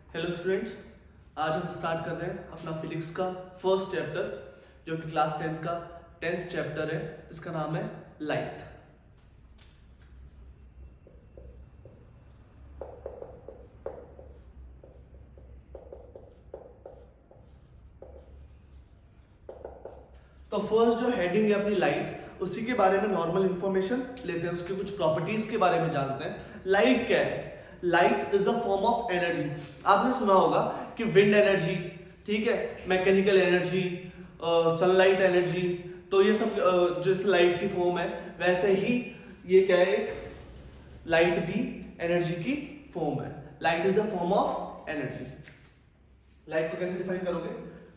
Hello students, आज हम start कर रहे हैं अपना फिजिक्स का फर्स्ट चैप्टर जो कि क्लास 10th का 10th चैप्टर है जिसका नाम है लाइट। तो फर्स्ट जो हेडिंग है अपनी लाइट, उसी के बारे में नॉर्मल इंफॉर्मेशन लेते हैं, उसके कुछ प्रॉपर्टीज के बारे में जानते हैं। लाइट क्या है? Light is a form of energy. आपने सुना होगा कि विंड एनर्जी, ठीक है, मैकेनिकल एनर्जी, सनलाइट एनर्जी, तो ये सब जिस लाइट की फॉर्म है वैसे ही ये क्या है, लाइट भी एनर्जी की फॉर्म है। Light is a form of energy. Light को कैसे डिफाइन करोगे?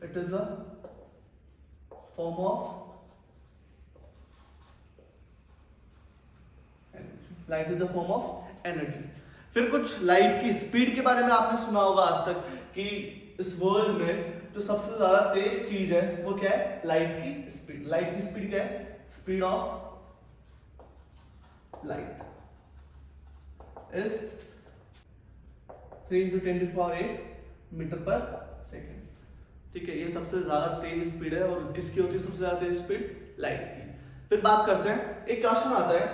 It is a form of light is a form of energy. फिर कुछ लाइट की स्पीड के बारे में आपने सुना होगा आज तक कि इस वर्ल्ड में जो सबसे ज्यादा तेज चीज है वो क्या है? लाइट की स्पीड। लाइट की स्पीड क्या है? Speed of light is 3 × 10⁸ metre per second. ठीक है, ये सबसे ज्यादा तेज स्पीड है। और किसकी होती है सबसे ज्यादा तेज स्पीड? लाइट की। फिर बात करते हैं, एक क्वेश्चन आता है,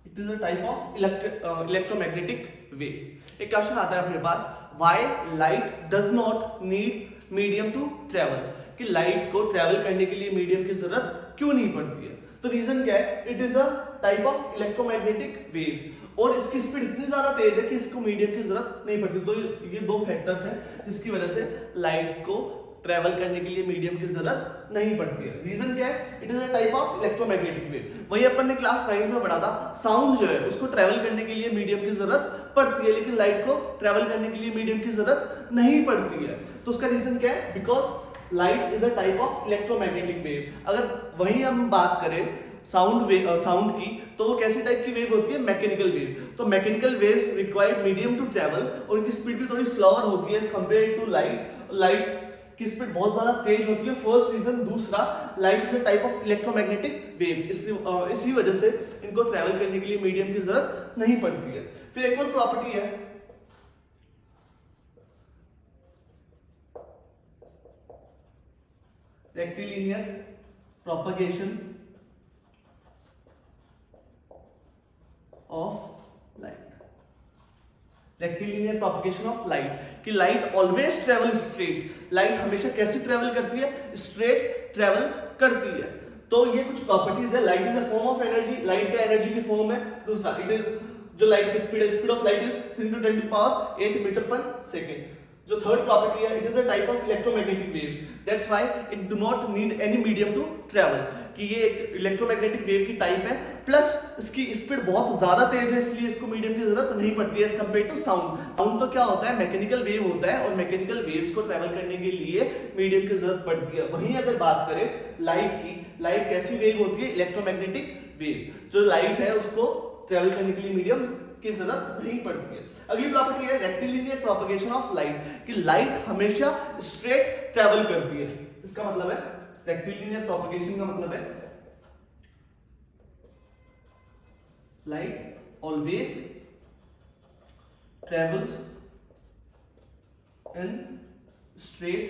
it is a type of electromagnetic wave. एक क्वेश्चन आता है अपने पास, why light does not need medium to travel, कि लाइट को ट्रेवल करने के लिए मीडियम की जरूरत क्यों नहीं पड़ती है? तो रीजन क्या है? It is a type of electromagnetic wave और इसकी स्पीड इतनी ज्यादा तेज है कि इसको मीडियम की जरूरत नहीं पड़ती। तो ये दो फैक्टर्स हैं जिसकी वजह से लाइट को ट्रेवल करने के लिए मीडियम की जरूरत नहीं पड़ती है। रीजन क्या है? It is a type of electromagnetic wave. वही अपन ने क्लास 9 में पढ़ा था, साउंड जो है उसको ट्रेवल करने के लिए मीडियम की जरूरत पड़ती है, लेकिन लाइट को ट्रेवल करने के लिए मीडियम की जरूरत नहीं पड़ती है। तो उसका रीजन क्या है? Because light is a type of electromagnetic wave. अगर वही हम बात करें साउंड की, तो वो कैसी टाइप की वेव होती है? Mechanical wave. तो mechanical waves require medium to travel और उनकी स्पीड भी थोड़ी स्लोअर होती है as compared to light. Light की स्पीड बहुत ज्यादा तेज होती है, फर्स्ट रीजन। दूसरा, light is a type of electromagnetic wave, इसलिए इसी वजह से इनको ट्रेवल करने के लिए मीडियम की जरूरत नहीं पड़ती है। फिर एक और प्रॉपर्टी है, rectilinear propagation of light. Rectilinear propagation of light, कि light always travel straight. Light हमेशा कैसी ट्रेवल करती है? स्ट्रेट ट्रेवल करती है। तो ये कुछ प्रॉपर्टीज है। Light is a form of energy, light का एनर्जी की फॉर्म है। दूसरा, इट इज जो लाइट की स्पीड है, speed of light is 3 × 10⁸ metre per second. जो थर्ड प्रॉपर्टी है, it is a type of electromagnetic waves, that's why it do not need any medium to travel, कि ये एक इलेक्ट्रोमैग्नेटिक वेव की type है। Plus इसकी speed बहुत ज्यादा तेज है, इसलिए इसको मीडियम की जरूरत नहीं पड़ती है as compare to sound. Sound तो क्या होता है? मैकेनिकल वेव होता है, और मैकेनिकल वेव्स को ट्रेवल करने के लिए मीडियम की जरूरत पड़ती है। वहीं अगर बात करें लाइट की, लाइट कैसी वेव होती है? Electromagnetic wave. जो लाइट है उसको ट्रेवल करने के लिए मीडियम की जरूरत नहीं पड़ती है। अगली प्रॉपर्टी है रेक्टिलिनियर प्रोपगेशन ऑफ लाइट, कि लाइट हमेशा स्ट्रेट ट्रेवल करती है। इसका मतलब है, रेक्टिलिनियर प्रोपगेशन का मतलब है light always travels in straight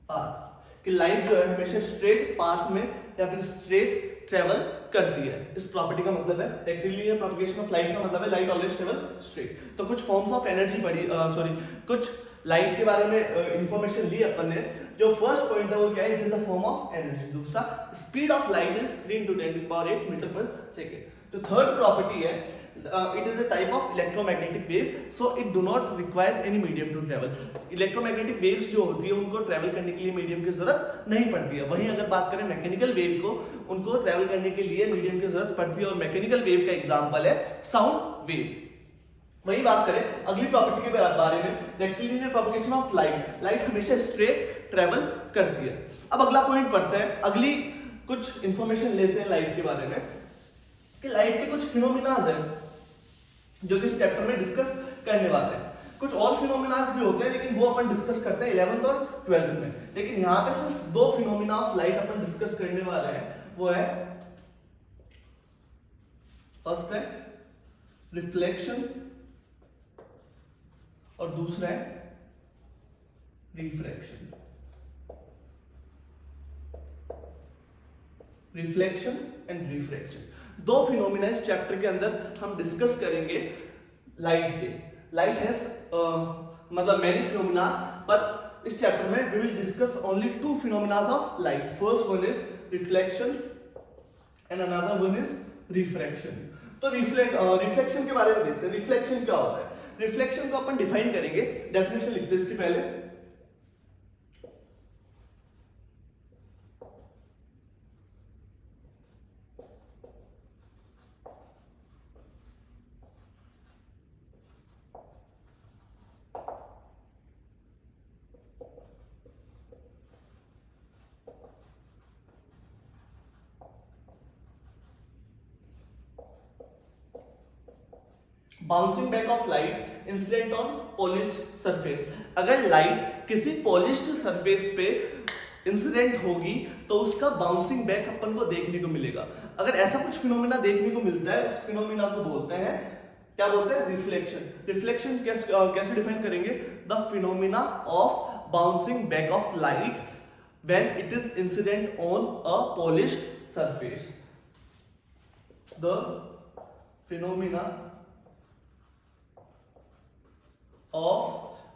path, कि लाइट जो है हमेशा स्ट्रेट पाथ में या फिर स्ट्रेट ट्रेवल करती है। इस प्रॉपर्टी का मतलब है, रेक्टिलिनियर प्रोपगेशन ऑफ लाइट का मतलब है लाइट ऑलवेज ट्रेवल स्ट्रेट। तो कुछ फॉर्म्स ऑफ एनर्जी पढ़ी, कुछ लाइट के बारे में इंफॉर्मेशन ली अपन ने। जो फर्स्ट पॉइंट है वो क्या है? It is a form of energy. दूसरा, speed of light is 3 × 10⁸ metre per second. जो थर्ड प्रॉपर्टी है, it is a type of electromagnetic wave, so it do not require any medium to travel. Electromagnetic waves जो होती है उनको travel करने के लिए मीडियम की जरूरत नहीं पड़ती है। वहीं अगर बात करें मैकेनिकल वेव को, उनको ट्रेवल करने के लिए मीडियम की जरूरत पड़ती है, और मैकेनिकल वेव का एग्जांपल है साउंड वेव। वही बात करें अगली प्रॉपर्टी के बारे में, rectilinear propagation of light. Light हमेशा स्ट्रेट ट्रेवल करती है। अब अगला पॉइंट पढ़ते हैं, अगली कुछ इंफॉर्मेशन लेते हैं लाइट के बारे में। कि लाइट के कुछ फिनोमिनाज है जो कि इस चैप्टर में डिस्कस करने वाले हैं। कुछ और फिनोमिनाज भी होते हैं लेकिन वो अपन डिस्कस करते हैं 11th और 12th में। लेकिन यहाँ पे सिर्फ दो phenomena of light upon discuss करने वाले हैं, वो है फर्स्ट है रिफ्लेक्शन और दूसरा है रिफ्रैक्शन। रिफ्लेक्शन एंड रिफ्रैक्शन दो फिनोमिना इस चैप्टर के अंदर हम डिस्कस करेंगे लाइट के। लाइट हैज मतलब मेनी फिनोमिना, पर इस चैप्टर में we will discuss only two phenomena of light. First one is reflection and another one is refraction. तो रिफ्लेक्शन के बारे में देखते हैं। रिफ्लेक्शन क्या होता है? रिफ्लेक्शन को अपन डिफाइन करेंगे, डेफिनेशन लिखते हैं इसके पहले। Bouncing back of light incident on polished surface. अगर लाइट किसी पॉलिश्ड सरफेस पे इंसिडेंट होगी तो उसका बाउंसिंग बैक अपन को देखने को मिलेगा। अगर ऐसा कुछ फिनोमिना देखने को मिलता है, उस फिनोमिना को बोलते हैं, क्या बोलते हैं? रिफ्लेक्शन। रिफ्लेक्शन कैसे डिफाइन करेंगे? The phenomena of bouncing back of light when it is incident on a polished surface. The phenomena of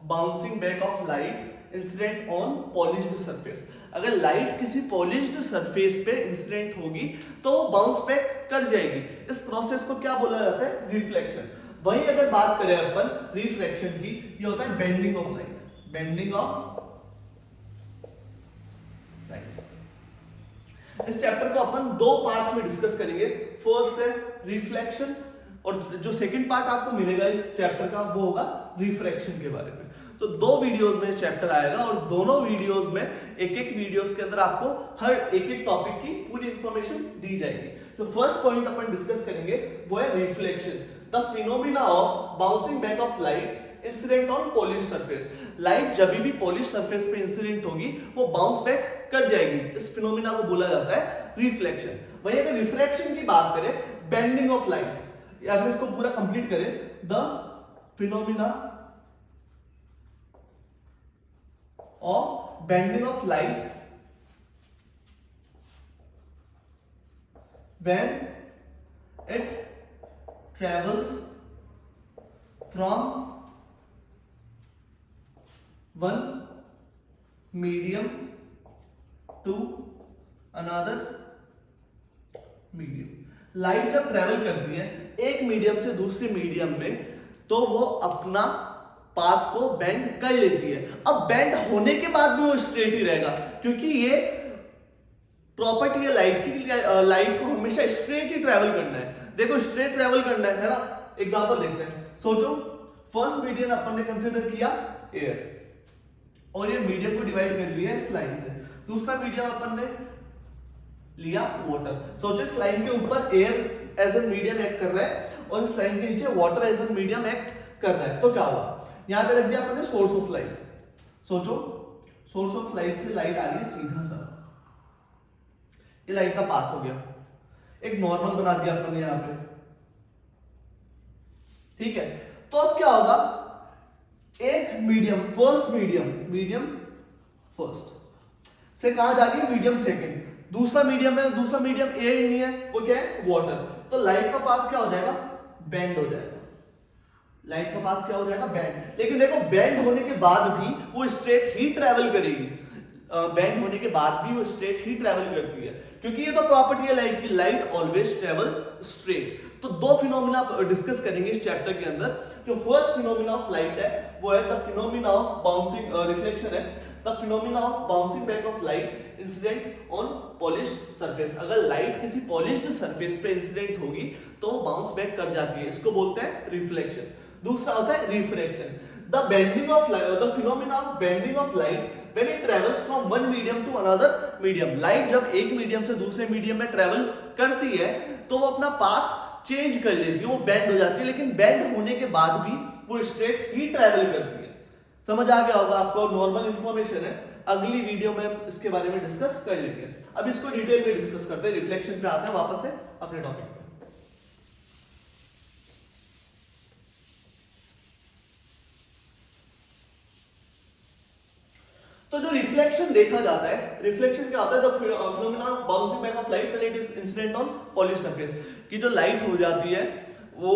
bouncing back of light incident on polished surface। अगर लाइट किसी पॉलिश्ड सरफेस पे incident होगी तो वो bounce back कर जाएगी। इस process को क्या बोला जाता है? रिफ्लेक्शन। वहीं अगर बात करें अपन रिफ्रैक्शन की, ये होता है bending of light. Bending of light. इस चैप्टर को अपन दो पार्ट्स में डिस्कस करेंगे। फर्स्ट है रिफ्लेक्शन और जो सेकंड पार्ट आपको मिलेगा इस चैप्टर का वो होगा रिफ्रैक्शन के बारे में। तो दो वीडियोस में चैप्टर आएगा और दोनों वीडियोस में एक एक वीडियोस के अंदर आपको हर एक एक टॉपिक की पूरी इंफॉर्मेशन दी जाएगी। तो फर्स्ट पॉइंट अपन डिस्कस करेंगे वो है reflection, the phenomena of bouncing back of light incident on polished surface. Light जब भी पॉलिश्ड सरफेस पे इंसिडेंट होगी वो बाउंस बैक कर जाएगी। इस फिनोमिना को बोला जाता है रिफ्लेक्शन। वहीं अगर रिफ्रैक्शन की बात करें, बेंडिंग ऑफ लाइट, या फिर इसको पूरा कंप्लीट करें, the phenomena of bending of light when it travels from one medium to another medium. Light जब ट्रेवल करती है एक मीडियम से दूसरे मीडियम में तो वो अपना पाथ को बेंड कर लेती है। अब बेंड होने के बाद भी वो स्ट्रेट ही रहेगा क्योंकि ये प्रॉपर्टी है लाइट की। लाइट को हमेशा स्ट्रेट ही ट्रेवल करना है। देखो स्ट्रेट ट्रेवल करना है ना। एग्जांपल देखते हैं। सोचो फर्स्ट मीडियम अपन ने कंसीडर किया एयर और ये मीडियम को डिवाइड कर लिया इस लाइन से। दूसरा मीडियम अपन ने लिया वाटर। सोचो इस लाइन के ऊपर air as an medium act कर रहा है और इस लाइन के नीचे water as an medium act कर रहा है। तो क्या हुआ? यहां पे रख दिया अपन ने सोर्स ऑफ लाइट। सोचो सोर्स ऑफ लाइट से लाइट आ रही है सीधा सा, ये लाइट का पाथ हो गया। एक नॉर्मल बना दिया अपन ने यहां पे, ठीक है। तो अब क्या होगा? एक मीडियम मीडियम फर्स्ट से कहां जा रही है? Medium second. दूसरा मीडियम है, दूसरा मीडियम एयर ही नहीं है, वो क्या है? वाटर। तो लाइट का पाथ क्या हो जाएगा? बेंड हो जाएगा। लाइट का पाथ क्या हो जाएगा? बेंड। लेकिन देखो बेंड होने के बाद भी वो स्ट्रेट ही ट्रेवल करेगी। बेंड होने के बाद भी वो स्ट्रेट ही ट्रेवल करती है क्योंकि ये तो प्रॉपर्टी है लाइट की, लाइट ऑलवेज ट्रेवल स्ट्रेट। तो दो फिनोमिना डिस्कस करेंगे इस चैप्टर के अंदर। जो फर्स्ट फिनोमिना ऑफ लाइट है वो है the phenomena of bouncing, reflection है the phenomena of bouncing back of light incident on polished surface. अगर लाइट किसी पॉलिश्ड सरफेस पे इंसिडेंट होगी तो वो बाउंस बैक कर जाती है, इसको बोलते हैं रिफ्लेक्शन। दूसरा होता है refraction, the bending of light, the phenomena of bending of light when it travels from one medium to another medium. Light जब एक मीडियम से दूसरे मीडियम में ट्रेवल करती है तो वो अपना पाथ चेंज कर लेती है, वो बेंड हो जाती है, लेकिन बेंड होने के बाद भी वो स्ट्रेट ही ट्रेवल करती है। समझ आ गया होगा आपको, नॉर्मल इंफॉर्मेशन है, अगली वीडियो में हम इसके बारे में डिस्कस कर लेंगे। अब इसको डिटेल में डिस्कस करते हैं, रिफ्लेक्शन पे आते हैं वापस से अपने टॉपिक पे। तो जो रिफ्लेक्शन देखा जाता है, रिफ्लेक्शन क्या होता है, the phenomena of bouncing back of light when it is incident on polish surface, कि जो लाइट हो जाती है वो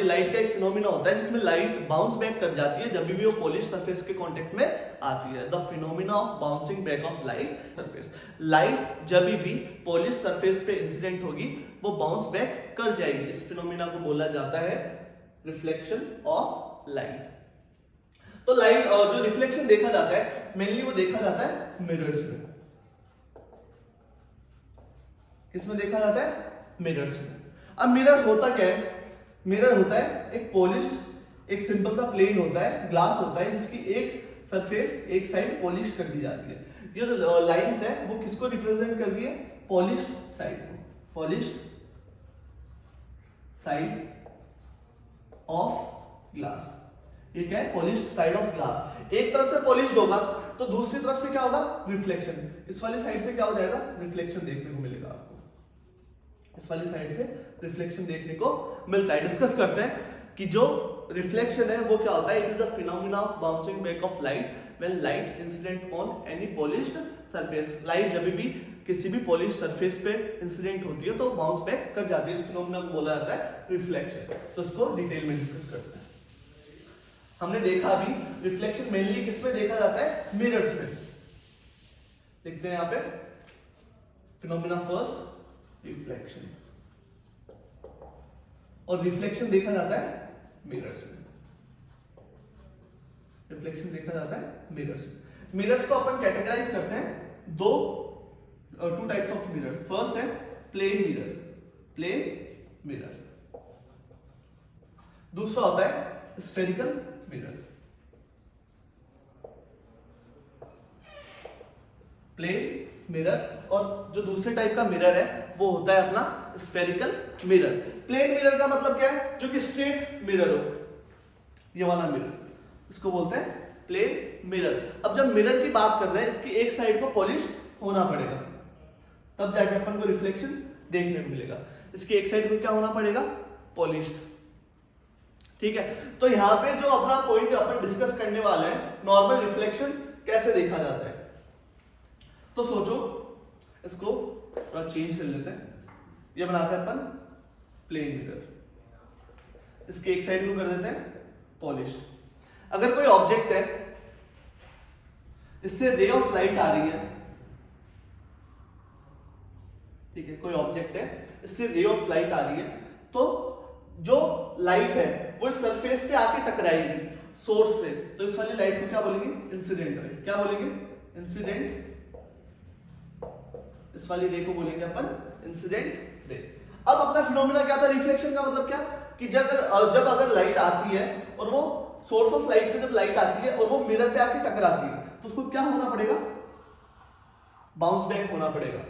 लाइट का एक फिनोमेना होता है जिसमें लाइट बाउंस बैक कर जाती है जब भी वो पॉलिश सरफेस के कांटेक्ट में आती है। The phenomena of bouncing back of light surface, light जब भी पॉलिश सरफेस पे इंसिडेंट होगी वो बाउंस बैक कर जाएगी। इस फिनोमेना को बोला जाता है रिफ्लेक्शन ऑफ लाइट। तो लाइट जो रिफ्लेक्शन देखा जाता है मेनली वो देखा जाता है मिरर्स में। किसमें देखा जाता है? मिरर्स में। अब मिरर होता क्या है? मिरर होता है एक पॉलिश्ड, एक सिंपल सा प्लेन होता है, ग्लास होता है जिसकी एक सरफेस एक साइड पॉलिश कर दी जाती है। ये जो लाइंस है वो किसको रिप्रेजेंट कर रही है? पॉलिश्ड साइड को, पॉलिश्ड साइड ऑफ ग्लास। ये क्या है? Polished side of glass. एक तरफ से पॉलिश्ड होगा तो दूसरी तरफ से क्या होगा? रिफ्लेक्शन। इस वाली साइड से क्या हो जाएगा? रिफ्लेक्शन देखने को मिलेगा आपको, इस वाली साइड से रिफ्लेक्शन देखने को मिलता है। डिस्कस करते हैं कि जो रिफ्लेक्शन है वो क्या होता है। It is the phenomena of bouncing back of light when light incident on any polished surface. Light जब भी किसी भी पॉलिश सरफेस पे इंसिडेंट होती है तो बाउंस बैक कर जाती है। इस फिनोमेना को बोला जाता है रिफ्लेक्शन। तो इसको डिटेल में डिस्कस करते हैं। हमने देखा अभी रिफ्लेक्शन मेनली किसमें देखा जाता है? मिरर्स में। देखते हैं यहां पे फिनोमेना फर्स्ट, रिफ्लेक्शन। और रिफ्लेक्शन देखा जाता है मिरर्स में। रिफ्लेक्शन देखा जाता है मिरर्स में। मिरर्स को अपन कैटेगराइज करते हैं two types of mirror. First है प्लेन मिरर, प्लेन मिरर। दूसरा होता है स्फेरिकल मिरर। प्लेन मिरर और जो दूसरे टाइप का मिरर है वो होता है अपना स्फेरिकल मिरर। प्लेन मिरर का मतलब क्या है? जो कि स्ट्रेट मिरर हो, ये वाला मिरर, इसको बोलते हैं प्लेन मिरर। अब जब मिरर की बात कर रहे हैं इसकी एक साइड को पॉलिश होना पड़ेगा तब जाके अपन को रिफ्लेक्शन देखने को मिलेगा। इसकी एक साइड को क्या होना पड़ेगा? पॉलिश्ड। ठीक है, तो यहां पे जो अपना पॉइंट अपन डिस्कस करने वाले हैं, नॉर्मल रिफ्लेक्शन कैसे देखा जाता है। तो सोचो, इसको थोड़ा चेंज कर लेते हैं। ये बनाते हैं अपन प्लेन मिरर, इसकी एक साइड को कर देते हैं पॉलिश्ड। अगर कोई ऑब्जेक्ट है, इससे रे ऑफ लाइट आ रही है, ठीक है, कोई ऑब्जेक्ट है, इससे रे ऑफ लाइट आ रही है, तो जो लाइट है वो सरफेस पे आके टकराएगी सोर्स से, तो इस वाली लाइट को क्या बोलेंगे? Incident ray. क्या बोलेंगे? इंसिडेंट। इस वाली रे को बोलेंगे अपन इंसिडेंट रे। अब अपना फिनोमेना क्या था? रिफ्लेक्शन का मतलब क्या? कि जब अगर लाइट आती है और वो सोर्स ऑफ लाइट से जब लाइट आती है और वो मिरर पे आके टकराती है तो उसको क्या होना पड़ेगा? बाउंस बैक होना पड़ेगा।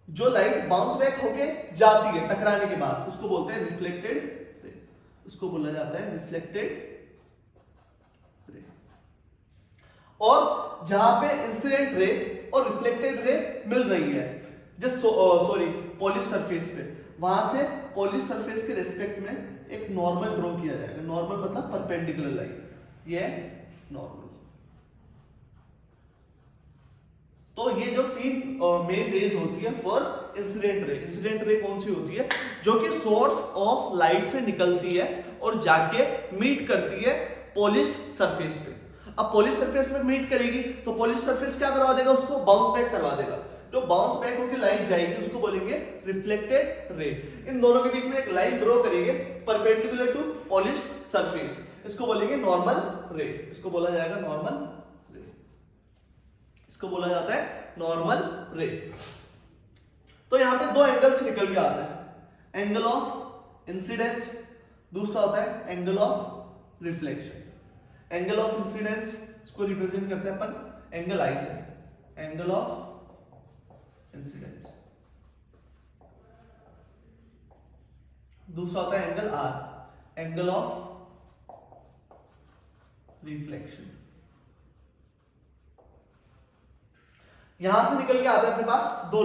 जो लाइट बाउंस बैक होके जाती है टकराने के बाद उसको बोलते हैं रिफ्लेक्टेड रे। उसको बोला जाता है रिफ्लेक्टेड रे। और जहां पे इंसिडेंट रे और रिफ्लेक्टेड रे मिल रही है जस्ट पॉलिश सरफेस पे, वहां से पॉलिश सरफेस के रेस्पेक्ट में एक नॉर्मल ड्रॉ किया जाएगा। नॉर्मल मतलब परपेंडिकुलर लाइन, ये है नॉर्मल। तो ये जो तीन मेन रेज होती है, first incident ray. Incident ray कौन सी होती है? जो कि सोर्स ऑफ लाइट से निकलती है और जाके मीट करती है पॉलिश्ड सरफेस पे। अब पॉलिश सरफेस में मीट करेगी तो पॉलिश सरफेस क्या करवा देगा? उसको बाउंस बैक करवा देगा। जो बाउंस बैक होकर लाइट जाएगी उसको बोलेंगे रिफ्लेक्टेड रे। इन दोनों के बीच में एक लाइन ड्रॉ करेंगे परपेंडिकुलर टू पॉलिश्ड सरफेस, इसको बोलेंगे नॉर्मल रे। इसको बोला जाएगा नॉर्मल रे। इसको बोला जाता है नॉर्मल रे। तो यहां पे दो एंगल्स निकल के आते हैं, एंगल ऑफ इंसिडेंस, दूसरा होता है angle of reflection. Angle of incidence इसको रिप्रेजेंट करते हैं अपन एंगल आई से, एंगल ऑफ इंसिडेंस। दूसरा होता है angle R, angle of reflection. यहां से निकल के आता है अपने पास दो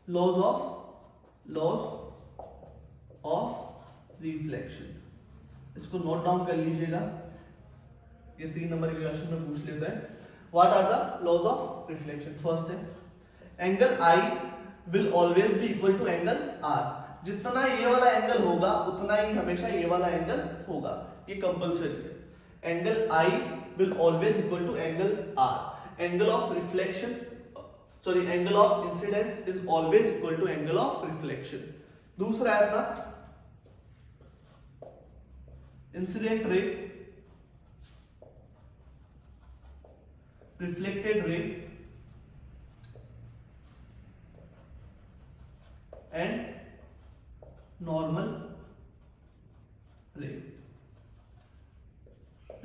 लॉज ऑफ रिफ्लेक्शन। इसको नोट डाउन कर लीजिएगा, ये 3 नंबर के क्वेश्चन में पूछ लेते हैं। What are the laws of reflection? First है angle I will always be equal to angle r. जितना ये वाला एंगल होगा उतना ही हमेशा ये वाला एंगल होगा, ये कंपल्सरी है। Angle I will always equal to angle R. Angle of reflection sorry angle of incidence is always equal to angle of reflection. दूसरा है अपना incident ray, reflected ray and normal ray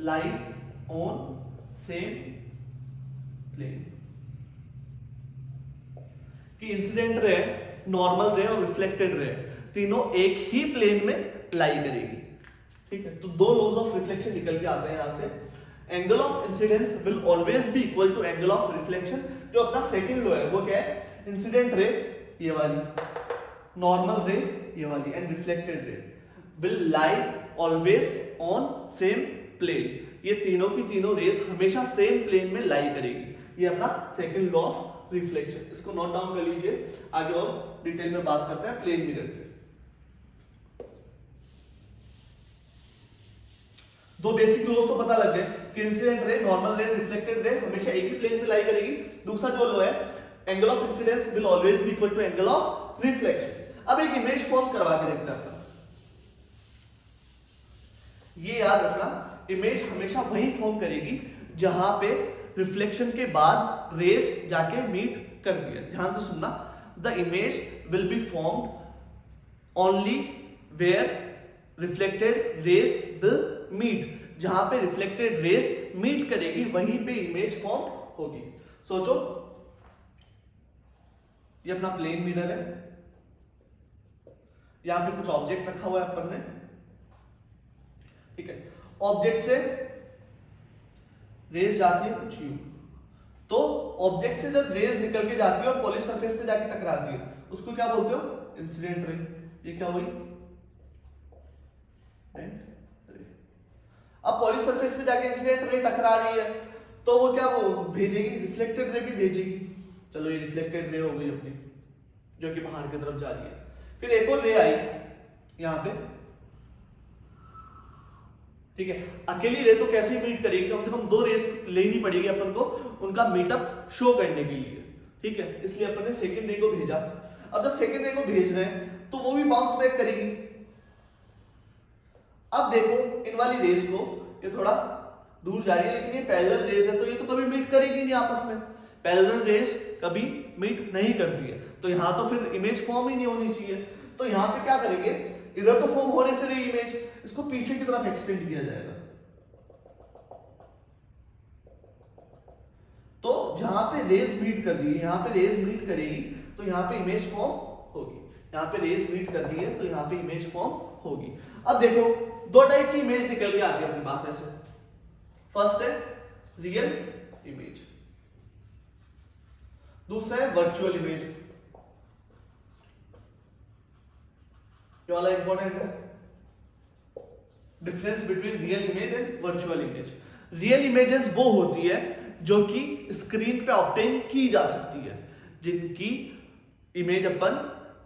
lies on same plane। कि incident ray, normal ray और reflected ray तीनों एक ही plane में लाई करेगी। ठीक है, तो दो लॉज ऑफ रिफ्लेक्शन निकल के आते हैं यहां से। Angle of incidence will always be equal to angle of reflection. जो अपना सेकंड लॉ है वो क्या है? इंसिडेंट रे ये वाली, नॉर्मल रे ये वाली and reflected ray will lie always on same plane. ये तीनों की तीनों रेस हमेशा सेम प्लेन में लाई करेगी। ये अपना सेकंड लॉ ऑफ रिफ्लेक्शन। इसको नोट डाउन कर लीजिए, आगे और डिटेल में बात करते हैं प्लेन मिरर की। दो बेसिक लॉज तो पता लग गए कि इंसिडेंट रे, नॉर्मल रे, रिफ्लेक्टेड रे हमेशा एक ही प्लेन में लाई करेगी। दूसरा जो लॉ है angle of incidence will always be equal to angle of reflection. अब एक इमेज फॉर्म करवा के देखते हैं। ये याद रखना, इमेज हमेशा वही फॉर्म करेगी जहां पे रिफ्लेक्शन के बाद रेस जाके मीट करती है। ध्यान से सुनना, the image will be formed only where reflected rays will meet. जहां पे रिफ्लेक्टेड रेस मीट करेगी वहीं पे इमेज फॉर्म होगी। सोचो, ये अपना प्लेन मिरर है, यहां पे कुछ ऑब्जेक्ट रखा हुआ है अपन ने। ठीक है, ऑब्जेक्ट से रेस जाती है कुछ यूं, तो ऑब्जेक्ट से जब रेस निकल के जाती है और पॉलिश सरफेस पे जाके टकराती है उसको क्या बोलते हो? Incident ray. ये क्या हुई? अब पॉलिश सरफेस पे जाके इंसिडेंट रे टकरा रही है तो वो क्या वो भेजेगी? रिफ्लेक्टेड रे भी भेजेगी। चलो ये रिफ्लेक्टेड रे हो गई अपनी, जो कि बाहर की तरफ जा रही है। फिर एक और रे आई यहां पे। ठीक है, अकेली रे तो कैसे मीट करेगी? कम से कम दो रेस लेनी पड़ेगी अपन को उनका मीटअप शो करने के लिए। ठीक है, इसलिए अपन ने सेकंड रे को भेजा। अब जब सेकंड रे को भेज रहे हैं तो वो भी बाउंस बैक करेगी। अब देखो इन वाली रेस को, ये थोड़ा दूर जा रही है लेकिन ये पैरेलल रेस है तो ये तो कभी मीट करेगी नहीं आपस में। पैरेलल रेस कभी मीट नहीं करती है, तो यहां तो फिर इमेज फॉर्म ही नहीं होनी चाहिए। तो यहां पे क्या करेंगे? इधर तो फॉर्म होने से रही इमेज, इसको पीछे की तरफ एक्सटेंड किया जाएगा। तो जहां पे रेस मीट कर रही है, यहां पे रेस मीट करेगी तो यहां पे इमेज फॉर्म होगी। यहां पे रेस मीट कर रही है तो यहां पे इमेज फॉर्म होगी। अब देखो दो टाइप की इमेज निकल के आती है अपने पास ऐसे। फर्स्ट है रियल इमेज, दूसरा है वर्चुअल इमेज। ये वाला इंपॉर्टेंट है, difference between real image and virtual image. Real images वो होती है जो कि स्क्रीन पे ऑब्टेन की जा सकती है, जिनकी इमेज अपन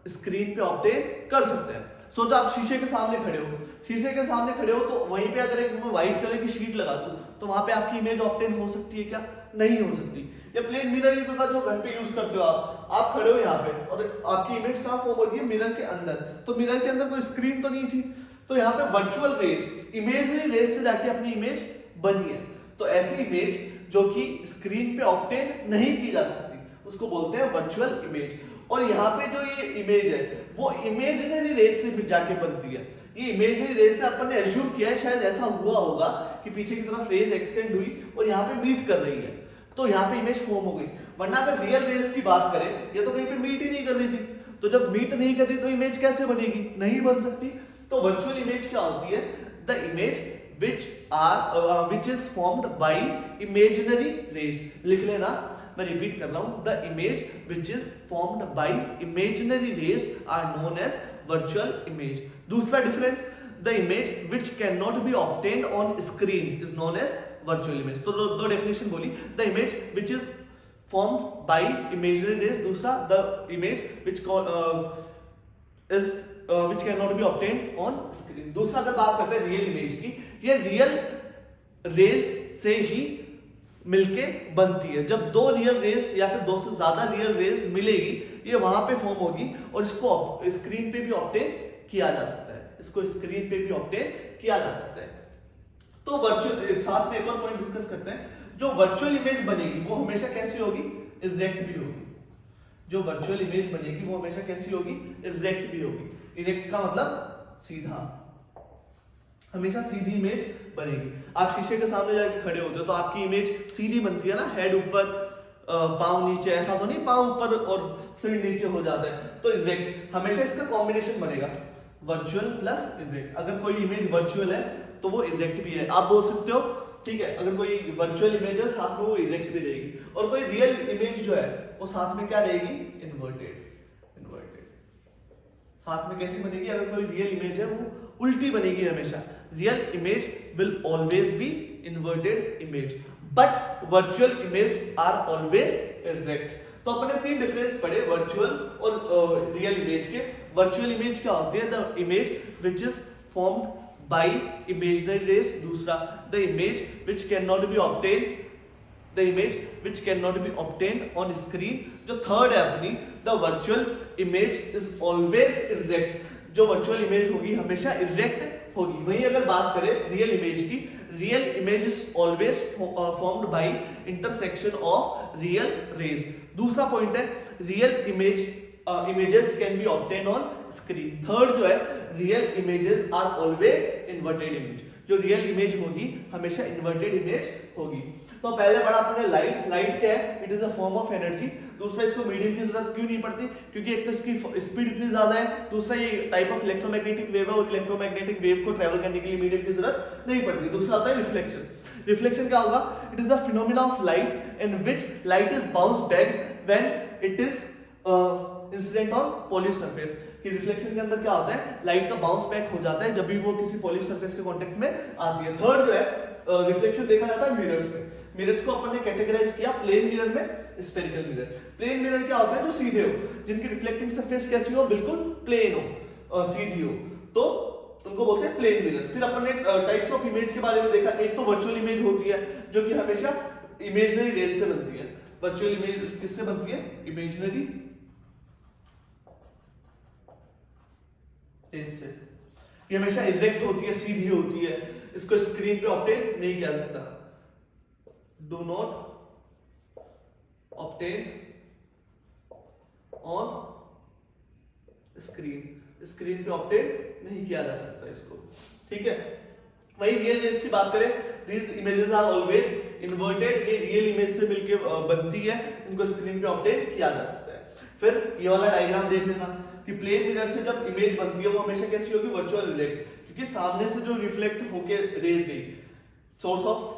स्क्रीन पे ऑब्टेन कर सकते हैं। सोचो आप शीशे के सामने खड़े हो, शीशे के सामने खड़े हो तो वहीं पे अगर एक मैं व्हाइट कलर की शीट लगा दूं तो वहां पे आपकी इमेज ऑब्टेन हो सकती है क्या? नहीं हो सकती। या प्लेन मिरर का जो घर पे यूज करते हो आप खड़े हो यहाँ पे और आपकी इमेज कहां फॉर्म हो रही है? मिरर के अंदर। तो मिरर के अंदर कोई स्क्रीन तो नहीं थी, तो यहाँ पे वर्चुअल रेस, इमेजिनरी रेस से जाके अपनी इमेज बनी है। तो ऐसी इमेज जो कि स्क्रीन पे ऑब्टेन नहीं की जा सकती उसको बोलते हैं वर्चुअल इमेज। और यहाँ पे जो ये इमेज है वो इमेजिनरी रेस से जाके बनती है। ये इमेजिनरी रेस से अपन ने एज्यूम किया है शायद ऐसा हुआ होगा कि पीछे की तरफ रेस एक्सटेंड हुई और यहाँ पे मीट कर रही है। तो यहाँ पे इमेज फॉर्म हो गई। वरना अगर रियल रेस की बात करें, ये तो कहीं पे मीट ही नहीं कर रही थी, तो जब मीट नहीं कर रही तो इमेज कैसे बनेगी, नहीं बन सकती। तो वर्चुअल इमेज क्या होती है, the image which is formed by imaginary rays। लिख लेना, मैं रिपीट कर रहा हूं, the image which is formed by imaginary rays are known as virtual image। दूसरा difference, the image which cannot be obtained on screen is known as virtual image। तो दो definition बोली, the image which is formed by imaginary rays, दूसरा the image which which cannot be obtained on screen। दूसरा अगर बात करते हैं real image की, ये रियल रेस से ही मिलके बनती है। जब दो रियल रेस या फिर दो से ज्यादा रियल रेस मिलेगी, ये वहां पे फॉर्म होगी और इसको स्क्रीन पे भी ऑब्टेन किया जा सकता है, इसको स्क्रीन पे भी ऑब्टेन किया जा सकता है। तो वर्चुअल, साथ में एक और पॉइंट डिस्कस करते हैं, जो वर्चुअल इमेज बनेगी वो हमेशा कैसी होगी, इरेक्ट भी होगी। जो वर्चुअल इमेज बनेगी वो हमेशा कैसी होगी, इरेक्ट भी होगी। इरेक्ट का मतलब सीधा, हमेशा सीधी इमेज बनेगी। आप शीशे के सामने जाके खड़े होते हो तो आपकी इमेज सीधी बनती है ना, हेड ऊपर पांव नीचे, ऐसा तो नहीं पांव ऊपर और सिर नीचे हो जाता है। तो इरेक्ट हमेशा इसका कॉम्बिनेशन बनेगा, वर्चुअल प्लस इरेक्ट। अगर कोई इमेज वर्चुअल है तो वो इरेक्ट भी है, आप बोल सकते हो, ठीक है। अगर कोई वर्चुअल इमेज है साथ में वो इरेक्ट भी रहेगी, और कोई रियल इमेज जो है वो साथ में क्या रहेगी, इन्वर्टेड। साथ में कैसी बनेगी, अगर कोई रियल इमेज है वो उल्टी बनेगी हमेशा। Real image will always be inverted image, but virtual image are always erect. तो अपने तीन डिफरेंस पढ़े वर्चुअल और रियल इमेज के। वर्चुअल इमेज क्या होती है, the image which is formed by imaginary rays. दूसरा, the image which can not be obtain, the image which cannot be obtained on screen। जो थर्ड है अपनी, the virtual image is always erect। जो virtual image होगी हमेशा erect होगी। वहीं अगर बात करें रियल इमेज की, real image is always formed by intersection of real rays. दूसरा पॉइंट है, real images can be obtained on screen। Third जो है, real images are always inverted image। जो रियल इमेज होगी हमेशा इन्वर्टेड इमेज होगी। तो पहले पढ़ा अपने लाइट क्या है, it is a form of energy. दूसरा, इसको मीडियम की जरूरत क्यों नहीं पड़ती, क्योंकि एक तो इसकी स्पीड इतनी ज्यादा है, दूसरा ये टाइप ऑफ इलेक्ट्रोमैग्नेटिक वेव है और इलेक्ट्रोमैग्नेटिक वेव को ट्रैवल करने के लिए मीडियम की जरूरत नहीं पड़ती। दूसरा आता है रिफ्लेक्शन। रिफ्लेक्शन क्या होगा, it is a phenomena of light in which light is bounce back when it is incident on polish surface. कि रिफ्लेक्शन के अंदर क्या होता है, लाइट का बाउंस बैक हो जाता है जब भी वो किसी पॉलिश सरफेस के कांटेक्ट में आती है। थर्ड जो है रिफ्लेक्शन देखा जाता है मिरर्स में। मिरर्स को अपन ने कैटेगराइज किया प्लेन मिरर में, स्फेरिकल मिरर। प्लेन मिरर क्या होता है, जो सीधे हो, जिनकी रिफ्लेक्टिंग सरफेस कैसी हो, बिल्कुल प्लेन हो, सीधी हो, तो उनको बोलते हैं प्लेन मिरर। फिर अपन ने टाइप्स ऑफ इमेज के बारे में देखा। एक तो वर्चुअल इमेज होती है जो कि हमेशा इमेजिनरी रेज से बनती है। वर्चुअल इमेज किससे बनती है, इमेजिनरी रेज से। ये हमेशा इरेक्ट होती है, सीधी होती है, इसको स्क्रीन पे ऑब्टेन नहीं किया जाता। Do not obtain on screen। Screen पे ऑब्टेन नहीं किया जा सकता इसको, ठीक है। वही रियल इमेज की बात करें, these images are always inverted। ये रियल इमेज से मिलके बनती है, इनको स्क्रीन पे ऑब्टेन किया जा सकता है। फिर ये वाला डायग्राम देख लेना कि प्लेन मिरर से जब इमेज बनती है वो हमेशा कैसी होगी, वर्चुअल इरेक्ट। क्योंकि सामने से जो रिफ्लेक्ट होके रेज गई, सोर्स ऑफ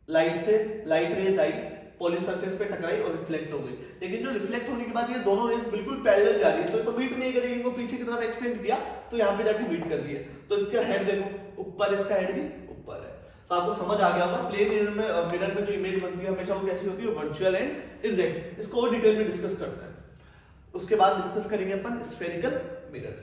लाइट से लाइट रेज आई, पॉलिश सरफेस पे टकराई और रिफ्लेक्ट हो गई। लेकिन जो रिफ्लेक्ट होने के बाद ये दोनों रेज बिल्कुल पैरेलल जा रही है, तो मीट नहीं करेगी, इनको पीछे की तरफ एक्सटेंड किया तो यहाँ पे जाके मीट कर रही है। तो इसका हेड देखो ऊपर, इसका हेड भी ऊपर है। तो आपको समझ आ गया होगा प्लेन मिरर में जो इमेज बनती है हमेशा वो कैसी होती है, वर्चुअल एंड इरेक्ट। इसको और डिटेल में डिस्कस करते हैं। उसके बाद डिस्कस करेंगे अपन spherical mirror.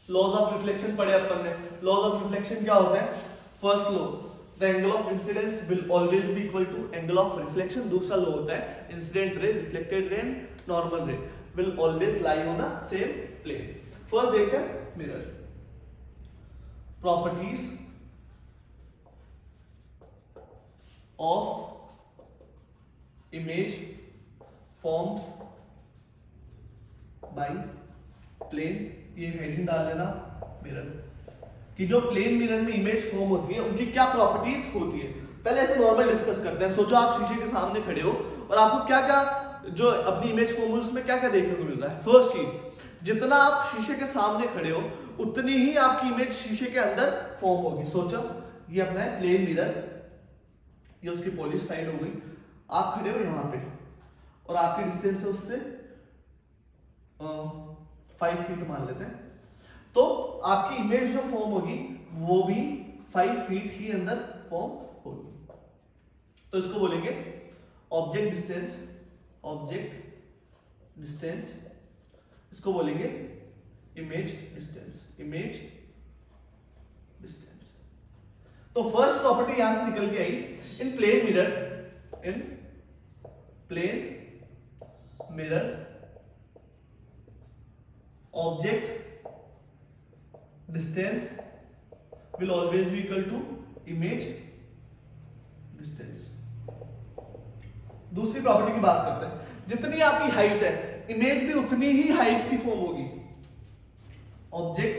Laws of reflection पढ़े अपन ने। लॉज ऑफ रिफ्लेक्शन क्या होता है, first law, the angle of incidence will always be equal to angle of reflection. दूसरा लॉ होता है incident ray, reflected ray, normal ray will always lie on a same plane. First देखते हैं mirror properties of image formed by plane. ये heading डाल लेना mirror. कि जो प्लेन मिरर में इमेज फॉर्म होती है उनकी क्या प्रॉपर्टीज होती है। पहले ऐसे नॉर्मल डिस्कस करते हैं। सोचो आप शीशे के सामने खड़े हो और आपको क्या क्या जो अपनी इमेज फॉर्म हुई उसमें क्या क्या देखने को मिल रहा है। फर्स्ट चीज, जितना आप शीशे के सामने खड़े हो उतनी ही आपकी इमेज शीशे के अंदर फॉर्म होगी। सोचो ये अपना है प्लेन मिरर, ये उसकी पॉलिश साइड हो गई, आप खड़े हो यहाँ पे और आपकी डिस्टेंस है उससे 5 फीट मान लेते हैं, तो आपकी इमेज जो फॉर्म होगी वो भी 5 फीट ही अंदर फॉर्म होगी। तो इसको बोलेंगे ऑब्जेक्ट डिस्टेंस, ऑब्जेक्ट डिस्टेंस, इसको बोलेंगे इमेज डिस्टेंस, इमेज डिस्टेंस। तो फर्स्ट प्रॉपर्टी यहां से निकल के आई, in plane mirror, in plane mirror object distance will always be equal to image distance। दूसरी प्रॉपर्टी की बात करते हैं, जितनी आपकी हाइट है इमेज भी उतनी ही हाइट की फॉर्म होगी। Object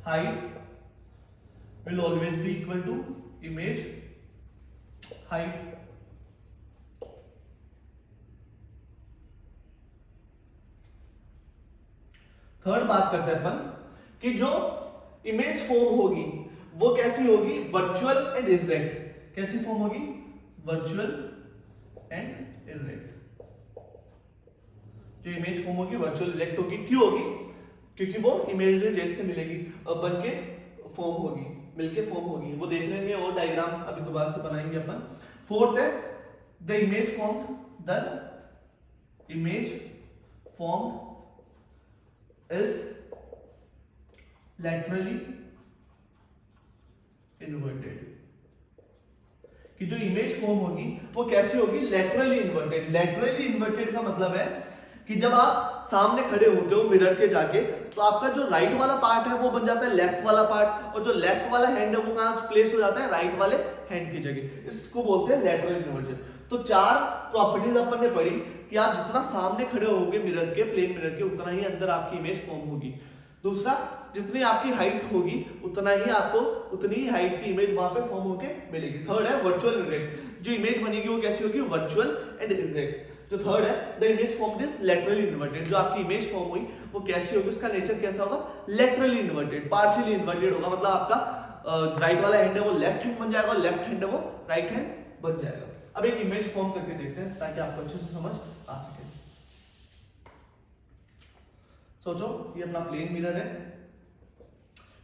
height will always be equal to image height। Third बात करते हैं अपन कि जो इमेज फॉर्म होगी वो कैसी होगी, वर्चुअल एंड इरेक्ट। कैसी फॉर्म होगी, वर्चुअल एंड इरेक्ट। जो इमेज फॉर्म होगी वर्चुअल इरेक्ट होगी। क्यों होगी, क्योंकि वो इमेजरी रेस से मिलेगी और बन के फॉर्म होगी, मिलके फॉर्म होगी। वो देख लेंगे और डायग्राम अभी दोबारा से बनाएंगे अपन। फोर्थ है the image form, the image form is laterally inverted। कि जो इमेज फॉर्म होगी वो कैसी होगी, लेटरली इन्वर्टेड। लेटरली इन्वर्टेड का मतलब है कि जब आप सामने खड़े होते हो मिरर के जाके, तो आपका जो राइट वाला पार्ट है वो बन जाता है लेफ्ट वाला पार्ट, और जो लेफ्ट वाला हैंड है वो कहां प्लेस हो जाता है, राइट वाले हैंड की जगह। इसको बोलते हैं लेटरल इन्वर्जन। तो चार प्रॉपर्टीज अपन ने पढ़ी कि आप जितना सामने खड़े होगे मिरर के, प्लेन मिरर के, उतना ही अंदर आपकी इमेज फॉर्म होगी। दूसरा, जितनी आपकी हाइट होगी उतना ही आपको उतनी ही हाइट की इमेज वहां पे फॉर्म होके मिलेगी। थर्ड है वर्चुअल इरेक्ट। जो इमेज बनेगी वो कैसी होगी, वर्चुअल एंड इरेक्ट। जो थर्ड है the image form is laterally inverted. जो आपकी इमेज फॉर्म हुई वो कैसी होगी, उसका नेचर कैसा होगा, लेटरली इन्वर्टेड, पार्शियली इन्वर्टेड होगा। मतलब आपका राइट वाला हैंड है वो लेफ्ट हैंड बन जाएगा और लेफ्ट हैंड है वो राइट हैंड बन जाएगा। अब एक इमेज फॉर्म करके देखते हैं ताकि आपको अच्छे से समझ आ सके। सोचो ये अपना प्लेन मिरर है,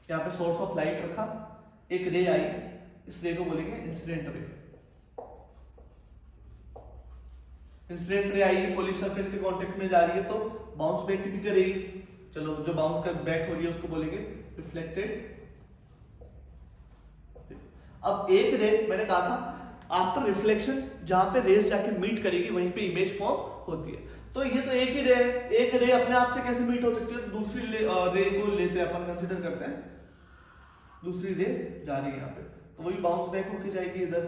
यहाँ पे सोर्स ऑफ लाइट रखा, एक रे आई, इस रे को बोलेंगे इंसिडेंट रे। इंसिडेंट रे आई, पॉलिश सरफेस के कांटेक्ट में जा रही है तो बाउंस बैक की करेगी। चलो जो बाउंस कर बैक हो रही है उसको बोलेंगे रिफ्लेक्टेड। अब एक रे मैंने कहा था आफ्टर रिफ्लेक्शन जहां पे रेस जाके मीट करेगी वहीं पे इमेज फॉर्म होती है। तो ये तो एक ही रे है, एक रे अपने आप से कैसे मीट हो सकती है, तो दूसरी रे को लेते हैं अपन, कंसीडर करते हैं दूसरी रे जा रही है यहाँ पे, तो वही बाउंस बैक होके जाएगी इधर।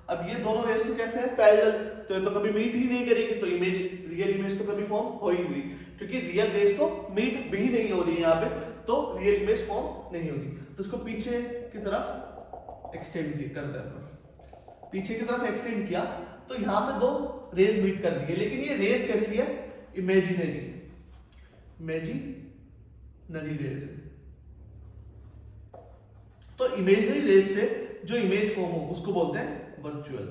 अब ये दोनों रेस तो कैसे है, पैरेलल, तो ये तो कभी मीट ही नहीं करेगी, तो इमेज, रियल इमेज तो कभी फॉर्म हो ही नहीं, क्योंकि रियल रेस तो मीट भी नहीं हो रही है यहाँ पे, तो रियल इमेज फॉर्म नहीं होगी। तो इसको पीछे की तरफ एक्सटेंड कर दे अपन, पीछे की तरफ एक्सटेंड किया तो यहाँ पे दो रेज मीट कर दी है, लेकिन ये रेज कैसी है, इमेजिनरी, इमेजिनरी रेज है। तो इमेजिनरी रेज से जो इमेज फॉर्म हो उसको बोलते हैं वर्चुअल।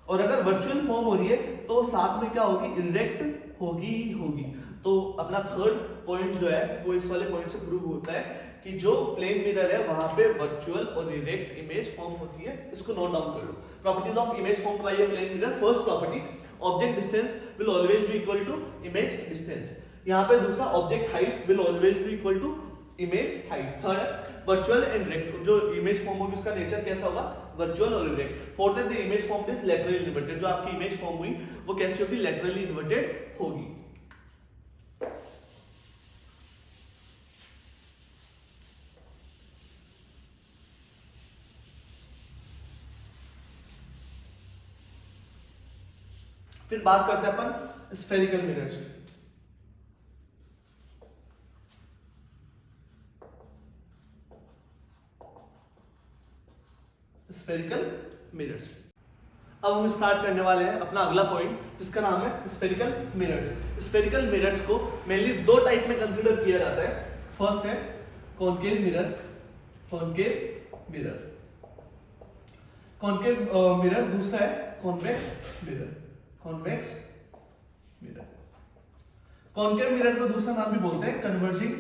और अगर वर्चुअल फॉर्म हो रही है तो साथ में क्या होगी, इरेक्ट होगी ही होगी। तो अपना थर्ड पॉइंट जो है वो इस वाले पॉइंट से प्रूव होता है कि जो प्लेन मिरर है वहां पे वर्चुअल और इरेक्ट इमेज फॉर्म होती है। इसको नोट डाउन कर लो। Properties of image formed by a plane mirror. First property, object distance will always be equal to image distance. यहाँ पे दूसरा, object height will always be equal to image height. Third, virtual and erect, जो image form होगी उसका nature कैसा होगा, virtual और erect. Fourth है the image form is laterally inverted. जो आपकी इमेज फॉर्म हुई वो कैसी होगी, लेटरली इन्वर्टेड होगी। फिर बात करते हैं अपन स्फेरिकल मिरर से। Spherical mirrors. अब हम स्टार्ट करने वाले हैं अपना अगला पॉइंट, जिसका नाम है स्फेरिकल मिरर्स। स्फेरिकल मिरर्स को मेनली दो टाइप में कंसीडर किया जाता है। फर्स्ट है concave mirror, concave mirror, concave mirror. दूसरा है convex mirror, convex mirror. Concave mirror को दूसरा नाम भी बोलते हैं converging,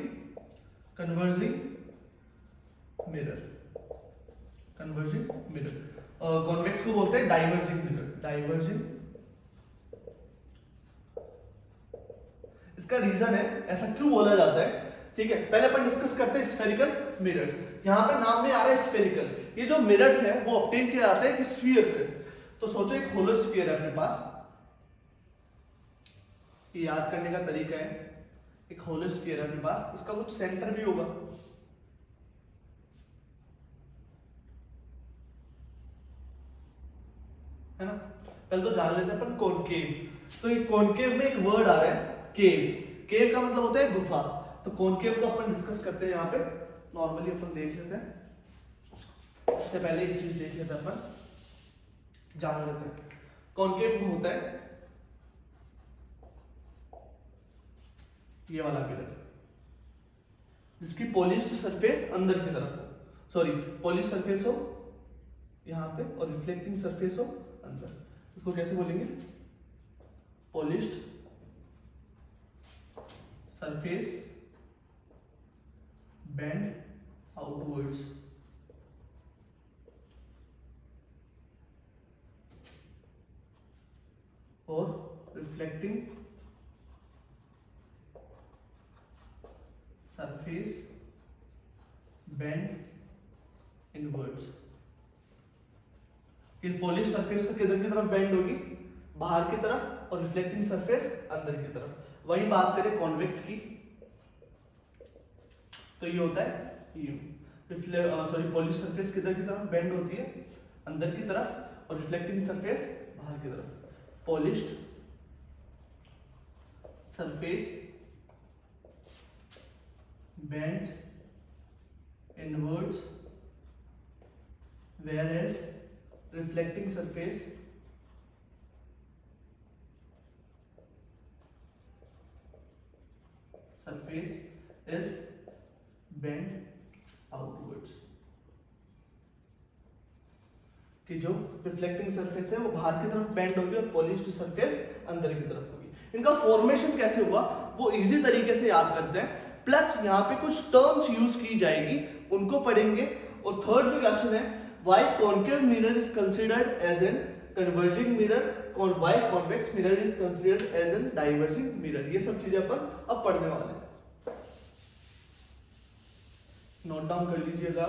converging mirror, converging mirror. Convex को बोलते हैं डाइवर्जिंग मिरर, डाइवर्जिंग। इसका रीजन है ऐसा क्यों बोला जाता है, ठीक है। पहले अपन डिस्कस करते हैं स्फेरिकल मिरर। यहां पे नाम में आ रहा है स्फेरिकल। ये जो मिरर्स है वो ऑब्टेन किए जाते हैं एक स्फीयर से। तो सोचो एक होलो स्फीयर है अपने पास, ये याद करने का तरीका है, एक होलो स्फीयर है अपने पास, इसका कुछ सेंटर भी होगा, है ना। पहले तो जान लेते हैं अपन कॉनकेव। तो ये कॉनकेव में एक वर्ड आ रहा है केव, केव का मतलब होता है गुफा। तो कॉनकेव को अपन डिस्कस करते हैं यहाँ पे, नॉर्मली अपन देख लेते हैं। इससे पहले एक चीज देख लेते हैं अपन, जान लेते हैं। कॉनकेव में होता है ये वाला मिरर, जिसकी पॉलिश्ड सरफेस अंदर की तरफ हो, सॉरी पॉलिश सरफेस हो यहाँ पे और रिफ्लेक्टिंग सरफेस हो अंदर। इसको कैसे बोलेंगे, पॉलिश्ड सरफेस बेंड आउटवर्ड्स, और reflecting surface bend inwards. Polish surface तो किधर की तरफ बेंड होगी, बाहर की तरफ, और रिफ्लेक्टिंग सरफेस अंदर की तरफ। वही बात करें कॉन्वेक्स की, तो ये होता है यू, सॉरी पॉलिश सरफेस किधर की तरफ बेंड होती है, अंदर की तरफ, और रिफ्लेक्टिंग सरफेस बाहर की तरफ। Polished surface bend inwards, whereas reflecting surface is bent outwards। कि जो रिफ्लेक्टिंग सरफेस है वो बाहर की तरफ बेंड होगी और पॉलिश्ड सरफेस अंदर की तरफ होगी। इनका फॉर्मेशन कैसे हुआ वो इजी तरीके से याद करते हैं, प्लस यहाँ पे कुछ टर्म्स यूज की जाएगी उनको पढ़ेंगे। और थर्ड जो क्वेश्चन है, why concave mirror is considered as an converging mirror, why convex mirror is considered as an diverging mirror, ये सब चीजें अपन अब पढ़ने वाले हैं। नोट डाउन कर लीजिएगा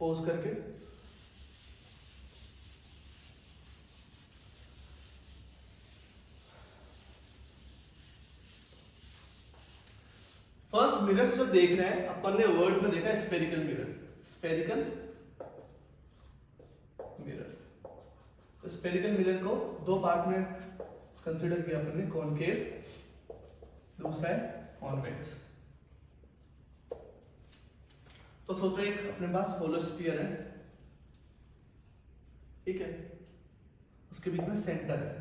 पॉज करके। फर्स्ट मिरर्स जो देख रहे हैं अपन ने वर्ड में देखा स्फेरिकल मिरर, स्फेरिकल मिरर। तो स्फेरिकल मिरर को दो पार्ट में कंसीडर किया अपन ने, कॉनकेव, दूसरा है कॉन्वेक्स। तो सोचो एक अपने पास होलो स्फीयर है, ठीक है, उसके बीच में सेंटर है,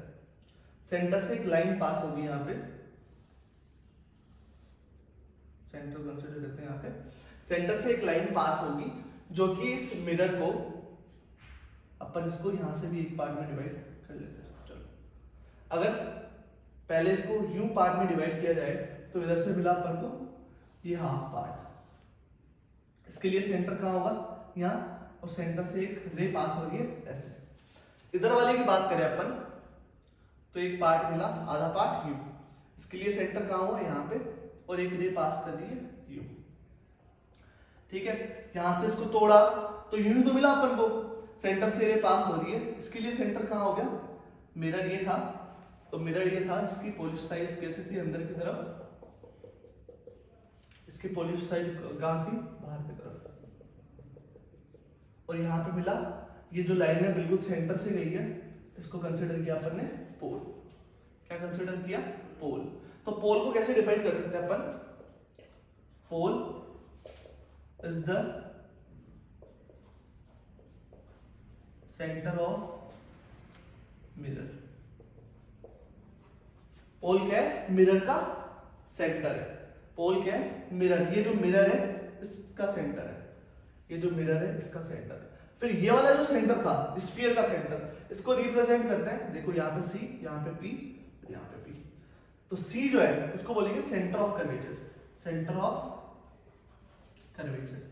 सेंटर से एक लाइन पास होगी यहाँ पे, सेंटर कंसीडर करते हैं यहाँ पे, सेंटर से एक लाइन पास होगी जो कि इस मिरर को, अपन इसको यहां से भी एक पार्ट में डिवाइड कर लेते हैं। चलो अगर पहले इसको यूं पार्ट में डिवाइड किया जाए तो इधर से मिला अपन को ये हाफ पार्ट, इसके लिए सेंटर कहां होगा, यहाँ, और सेंटर से एक रे पास हो रही है ऐसे। इधर वाले की बात करें अपन तो एक पार्ट मिला, आधा पार्ट यू, इसके लिए सेंटर कहां हुआ, यहाँ पे, और एक रे पास कर दी है यू, ठीक है। यहां से इसको तोड़ा तो यूं ही तो मिला अपन को, सेंटर से रे पास हो रही है, इसके लिए सेंटर कहां हो गया, मिरर ये था, तो मिरर ये था, इसकी पॉलिश साइड कैसे थी, अंदर की तरफ, इसकी पॉलिश साइड कहां थी, बाहर की तरफ। और यहाँ पे मिला, ये जो लाइन है बिल्कुल सेंटर से गई है, इसको कंसिडर किया अपन ने पोल। क्या कंसिडर किया, पोल। तो पोल को कैसे डिफाइन कर सकते हैं अपन, pole is the centre of mirror. Pole क्या है? मिरर का सेंटर है। पोल क्या है? मिरर। ये जो मिरर है इसका सेंटर है, ये जो मिरर है इसका सेंटर है। फिर ये वाला जो सेंटर था स्फीयर का सेंटर, इसको रिप्रेजेंट करते हैं, देखो यहाँ पे सी, यहाँ पे पी, यहाँ पे पी। तो सी जो है उसको बोलेंगे centre of curvature, centre of curvature,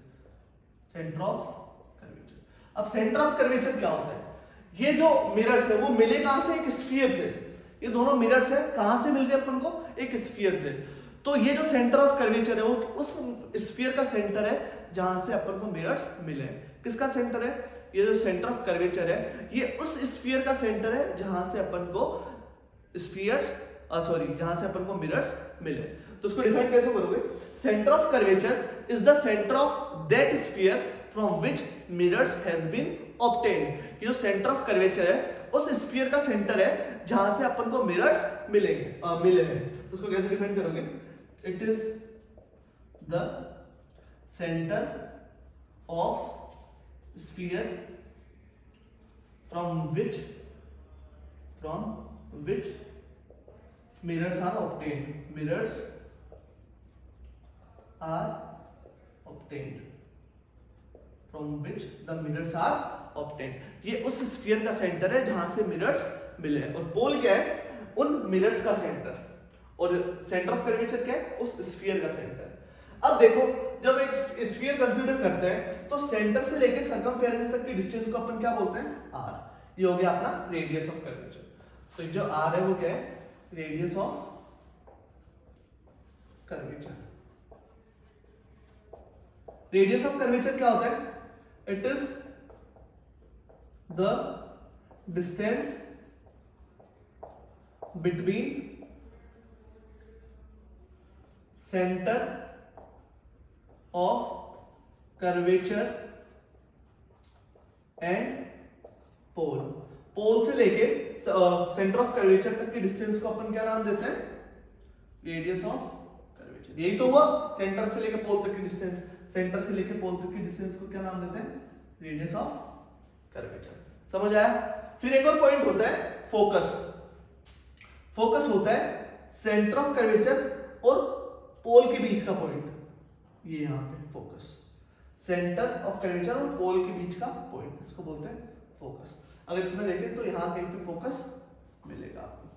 centre of curvature. अब सेंटर ऑफ कर्वेचर क्या होता है? ये जो मिरर्स है वो मिले कहां से? एक स्फीयर से। ये दोनों मिरर्स है कहां से मिल रहे अपन को? एक स्फीयर से। तो ये जो सेंटर ऑफ कर्वेचर है वो उस स्फीयर का सेंटर है जहां से अपन को मिरर्स मिले। किसका सेंटर है? ये जो सेंटर ऑफ कर्वेचर है ये उस स्फीयर का सेंटर है जहां से अपन को स्फीयर्स जहां से अपन को मिरर्स मिले। तो उसको डिफाइन कैसे करोगे? Centre of curvature is the centre of that sphere from which mirrors has been obtained. ये जो सेंटर ऑफ कर्वेचर है उस स्फीयर का सेंटर है जहां से अपन को मिरर्स मिले हैं। तो उसको कैसे डिफाइन करोगे? It is the centre of sphere from which mirrors are obtained, mirrors are obtained, from which the mirrors are obtained। ये उस स्फीयर का सेंटर है जहां से मिरर्स मिले हैं। और पोल क्या है? उन मिरर्स का सेंटर। और सेंटर ऑफ कर्वेचर क्या है? उस स्फीयर का सेंटर। अब देखो जब एक स्फीयर कंसीडर करते हैं तो सेंटर से लेकर सर्कमफेरेंस तक की डिस्टेंस को अपन क्या बोलते हैं? आर। ये हो गया अपना रेडियस ऑफ कर्वेचर। तो जो आर है वो क्या है? Radius of curvature. Radius of curvature क्या होता है? It is the distance between centre of curvature and pole. Pole से लेके सेंटर ऑफ कर्वेचर तक की डिस्टेंस को अपन क्या नाम देते हैं? Radius of curvature. यही तो हुआ, सेंटर से लेके पोल तक की डिस्टेंस, सेंटर से लेके पोल तक की डिस्टेंस को क्या नाम देते हैं? Radius of curvature. समझ आया? फिर एक और पॉइंट होता है फोकस। फोकस होता है सेंटर ऑफ कर्वेचर और पोल के बीच का पॉइंट। ये यहां पे फोकस, सेंटर ऑफ कर्वेचर और पोल के बीच का पॉइंट, इसको बोलते हैं फोकस। अगर इसमें देखें तो यहां कहीं पे फोकस मिलेगा आपको।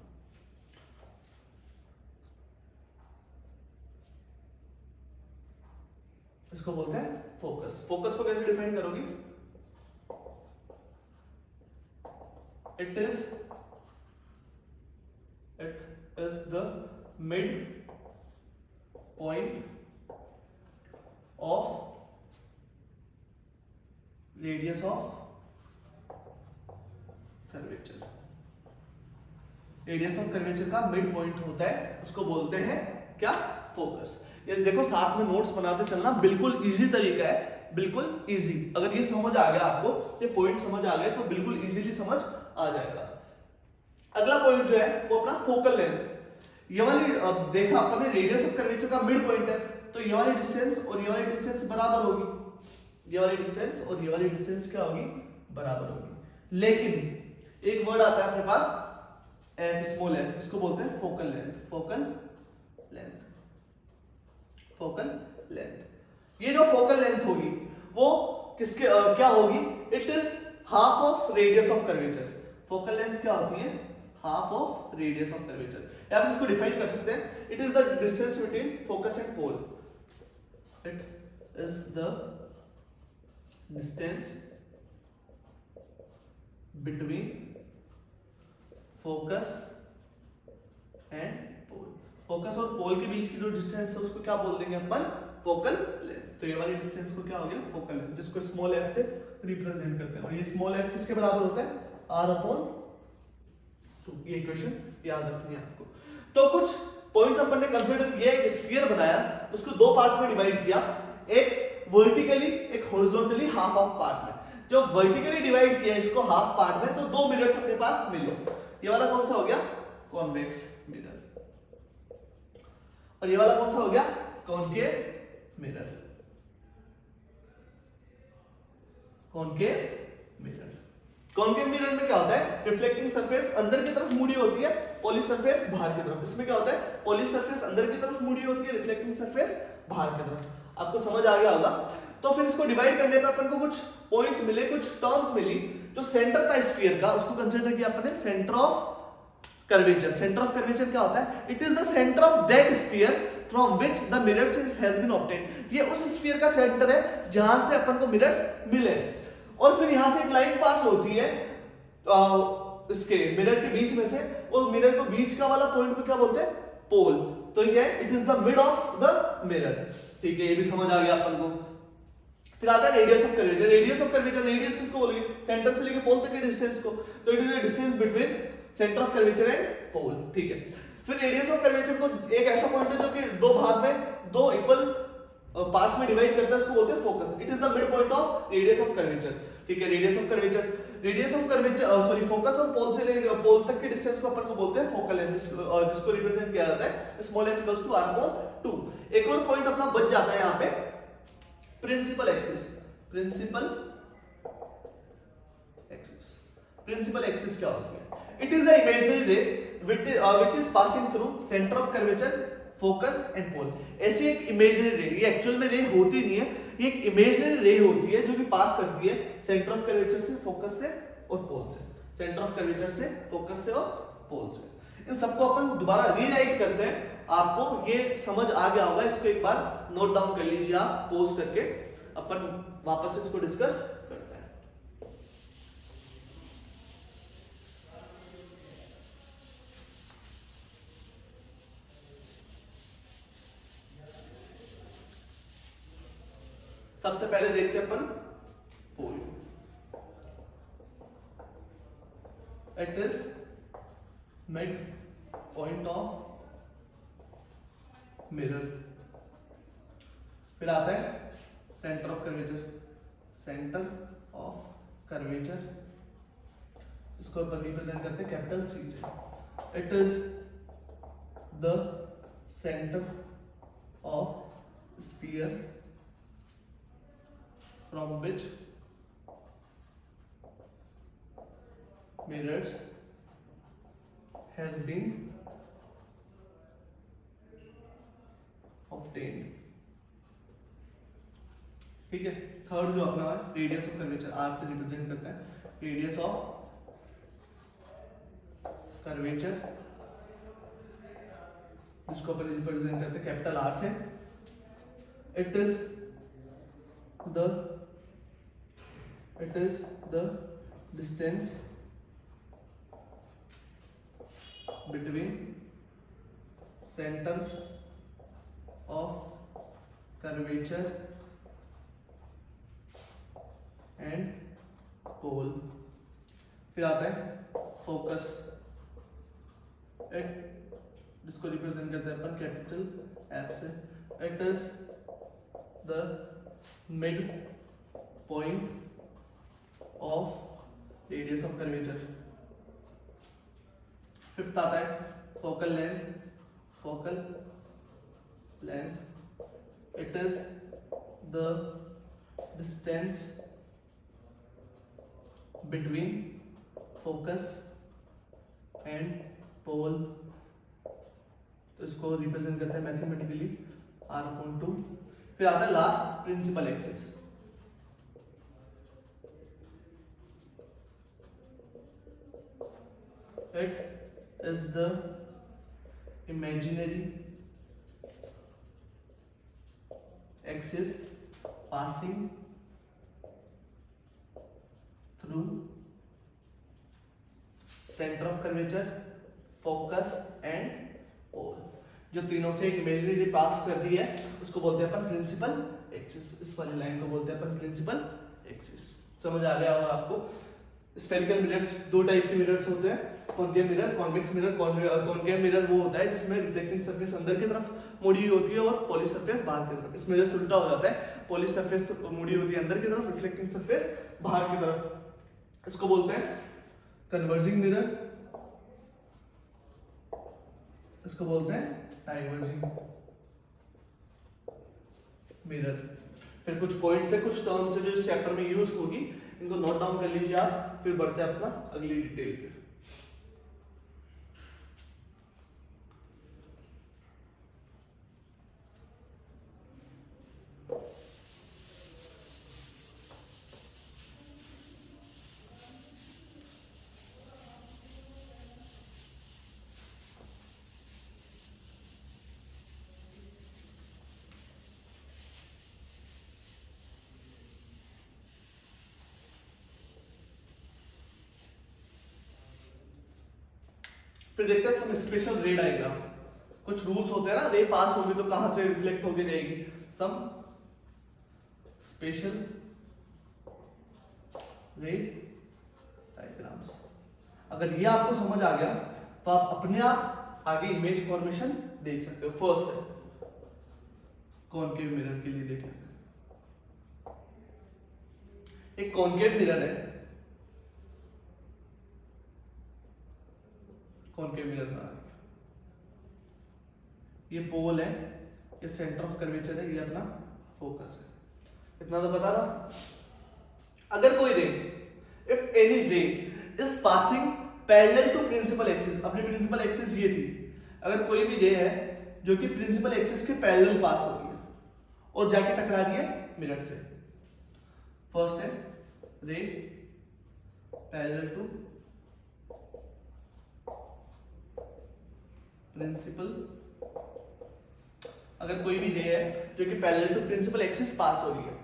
इसको बोलते हैं फोकस। फोकस को कैसे डिफाइन करोगे? It is the mid point of radius of curvature. Radius of curvature का मिड पॉइंट होता है, उसको बोलते हैं क्या? फोकस। ये देखो साथ में नोट्स बनाते चलना, बिल्कुल इजी तरीका है, बिल्कुल इजी। अगर ये समझ आ गया आपको, ये पॉइंट समझ आ गए तो बिल्कुल इजीली समझ आ जाएगा। अगला पॉइंट जो है वो अपना फोकल लेंथ। ये वाली देखा अपन ने रेडियस ऑफ कर्वेचर का मिड पॉइंट है, तो ये वाली डिस्टेंस और ये वाली डिस्टेंस बराबर होगी। ये वाली डिस्टेंस और ये वाली डिस्टेंस क्या होगी? बराबर होगी। लेकिन एक वर्ड आता है अपने पास एफ, स्मॉल एफ, इसको बोलते हैं focal length. Focal length, focal length. ये जो फोकल लेंथ होगी वो किसके क्या होगी? It is half of radius of curvature. Focal length क्या होती है? Half of radius of curvature. या आप इसको डिफाइन कर सकते हैं, it is the distance between focus and pole. It is the distance between focus and pole. Focus और पोल के बीच की जो डिस्टेंस है उसको क्या बोल देंगे अपन? Focal length. तो ये वाली डिस्टेंस को क्या हो गया? फोकल लेंथ, जिसको स्मॉल एफ से रिप्रेजेंट करते हैं। और ये स्मॉल एफ किसके बराबर होता है? R upon 2। ये इक्वेशन याद रखनी है आपको। तो कुछ पॉइंट्स अपन ने कंसीडर किया, एक स्फीयर बनाया, उसको दो पार्ट्स में डिवाइड किया, एक वर्टिकली एक हॉरिजॉन्टली, हाफ हाफ पार्ट में। जो वर्टिकली डिवाइड किया इसको हाफ पार्ट में, तो दो मिरर्स अपने पास मिले। ये वाला कौन सा हो गया? Convex mirror. और ये वाला कौन सा हो गया? Concave mirror. Concave mirror. Concave mirror में क्या होता है, रिफ्लेक्टिंग सरफेस अंदर की तरफ मुड़ी होती है, पॉलिश सरफेस बाहर की तरफ। इसमें क्या होता है, पॉलिश सरफेस अंदर की तरफ मुड़ी होती है, रिफ्लेक्टिंग सरफेस बाहर की तरफ। आपको समझ आ गया होगा। तो फिर इसको डिवाइड करने पे अपन को कुछ पॉइंट्स मिले, कुछ टर्म्स मिली। जो सेंटर था स्फीयर का, उसको कंसीडर किया अपन ने centre of curvature. Centre of curvature क्या होता है, it is the centre of that sphere from which the mirrors has been obtained. ये उस स्फीयर का सेंटर है जहां से अपन को मिरर्स मिले। और फिर यहां से एक लाइन पास होती है इसके मिरर के बीच में से, और मिरर को बीच का वाला पॉइंट को क्या बोलते हैं, पोल। तो ये it is the mid of the mirror. ठीक है, ये भी समझ आ गया अपन को। फिर आता है radius of curvature. Radius of curvature, radius किसको बोलेंगे, सेंटर से लेके पोल तक के डिस्टेंस को। तो it is the distance between centre of curvature and pole. ठीक है, फिर रेडियस ऑफ कर्वेचर को एक ऐसा पॉइंट है जो कि दो भाग में, दो इक्वल पार्ट्स में डिवाइड करता है, उसको बोलते हैं focus. It is the mid point of radius of curvature. ठीक है, radius of curvature, radius of curvature sorry focus और पोल से लेकर पोल तक के डिस्टेंस को अपन को बोलते हैं फोकल लेंथ, जिसको रिप्रेजेंट किया जाता है small f equals to r/2। एक और पॉइंट अपना बच जाता है यहाँ पे, principal axis. Principal axis, principal axis क्या होती है, it is the imaginary ray which is passing through center of curvature, focus and pole। ऐसी एक इमेजिनरी रे, ये एक्चुअल में रे होती नहीं है, ये एक इमेजिनरी रे होती है जो कि पास करती है सेंटर ऑफ कर्वेचर से, फोकस से और पोल से। सेंटर ऑफ कर्वेचर से, फोकस से और पोल से। इन सबको अपन दोबारा रीराइट करते हैं। आपको ये समझ आ गया होगा, इसको एक बार नोट डाउन कर लीजिए आप, पॉज करके अपन वापस इसको डिस्कस करते हैं। सबसे पहले देखते हैं अपन pole. It is mid point of mirror. फिर आता है centre of curvature. Centre of curvature, इसको अपन रिप्रेजेंट करते हैं कैपिटल सी से। It is the centre of sphere from which mirrors has been obtained। ठीक है, थर्ड जो अपना है रेडियस ऑफ कर्वेचर, आर से रिप्रेजेंट करता है। रेडियस ऑफ कर्वेचर, जिसको अपन रिप्रेजेंट करते हैं कैपिटल आर से। It is the distance between center of curvature and pole। फिर आता है फोकस, जिसको रिप्रेजेंट करते हैं अपन कैपिटल एफ से। It is the mid point of radius of curvature. Fifth आता है focal length. Focal length, it is the distance between focus and pole. तो इसको रिप्रेजेंट करते हैं मैथमेटिकली r/2। फिर आता है last principal axis. It is the imaginary axis passing through center of curvature, focus and pole। जो तीनों से एक इमेजिनरी रे पास कर रही है उसको बोलते हैं अपन प्रिंसिपल एक्सिस। इस वाली लाइन को बोलते हैं अपन प्रिंसिपल एक्सिस। समझ आ गया होगा आपको। स्फेरिकल मिरर्स, दो टाइप के मिरर्स होते हैं, concave mirror, convex mirror. Concave mirror वो होता है जिसमें रिफ्लेक्टिंग सरफेस अंदर की तरफ मुड़ी होती है और पॉलिश सरफेस बाहर की तरफ। इसमें जैसे उल्टा हो जाता है, पॉलिश सरफेस मुड़ी होती है अंदर की तरफ, रिफ्लेक्टिंग सरफेस बाहर की तरफ। इसको बोलते हैं कन्वर्जिंग मिरर, इसको बोलते हैं डाइवर्जिंग मिरर। फिर कुछ पॉइंट्स है, कुछ टर्म्स है जो इस चैप्टर में यूज होगी, इनको नोट डाउन कर लीजिए आप। फिर बढ़ते हैं अपना अगली डिटेल पे। फिर देखते हैं सम स्पेशल रे डायग्राम। कुछ रूल्स होते हैं ना, रे पास होगी तो कहां से रिफ्लेक्ट होके जाएगी। Some special ray diagrams. अगर ये आपको समझ आ गया तो आप अपने आप आगे इमेज फॉर्मेशन देख सकते हो। फर्स्ट है कॉनकेव मिरर के लिए देख लेते हैं। एक कॉनकेव मिरर है, कॉनकेव मिरर बना दिया। ये पोल है, ये सेंटर ऑफ कर्वेचर है, ये अपना फोकस है। इतना तो पता था। अगर कोई ray, if any ray is passing parallel to principal axis, अपनी प्रिंसिपल एक्सिस ये थी, अगर कोई भी रे है जो कि प्रिंसिपल एक्सिस के पैरेलल पास हो रही है और जाके टकरा रही है मिरर से। फर्स्ट है रे पैरेलल टू प्रिंसिपल, अगर कोई भी रे है जो कि parallel to principal axis pass हो रही है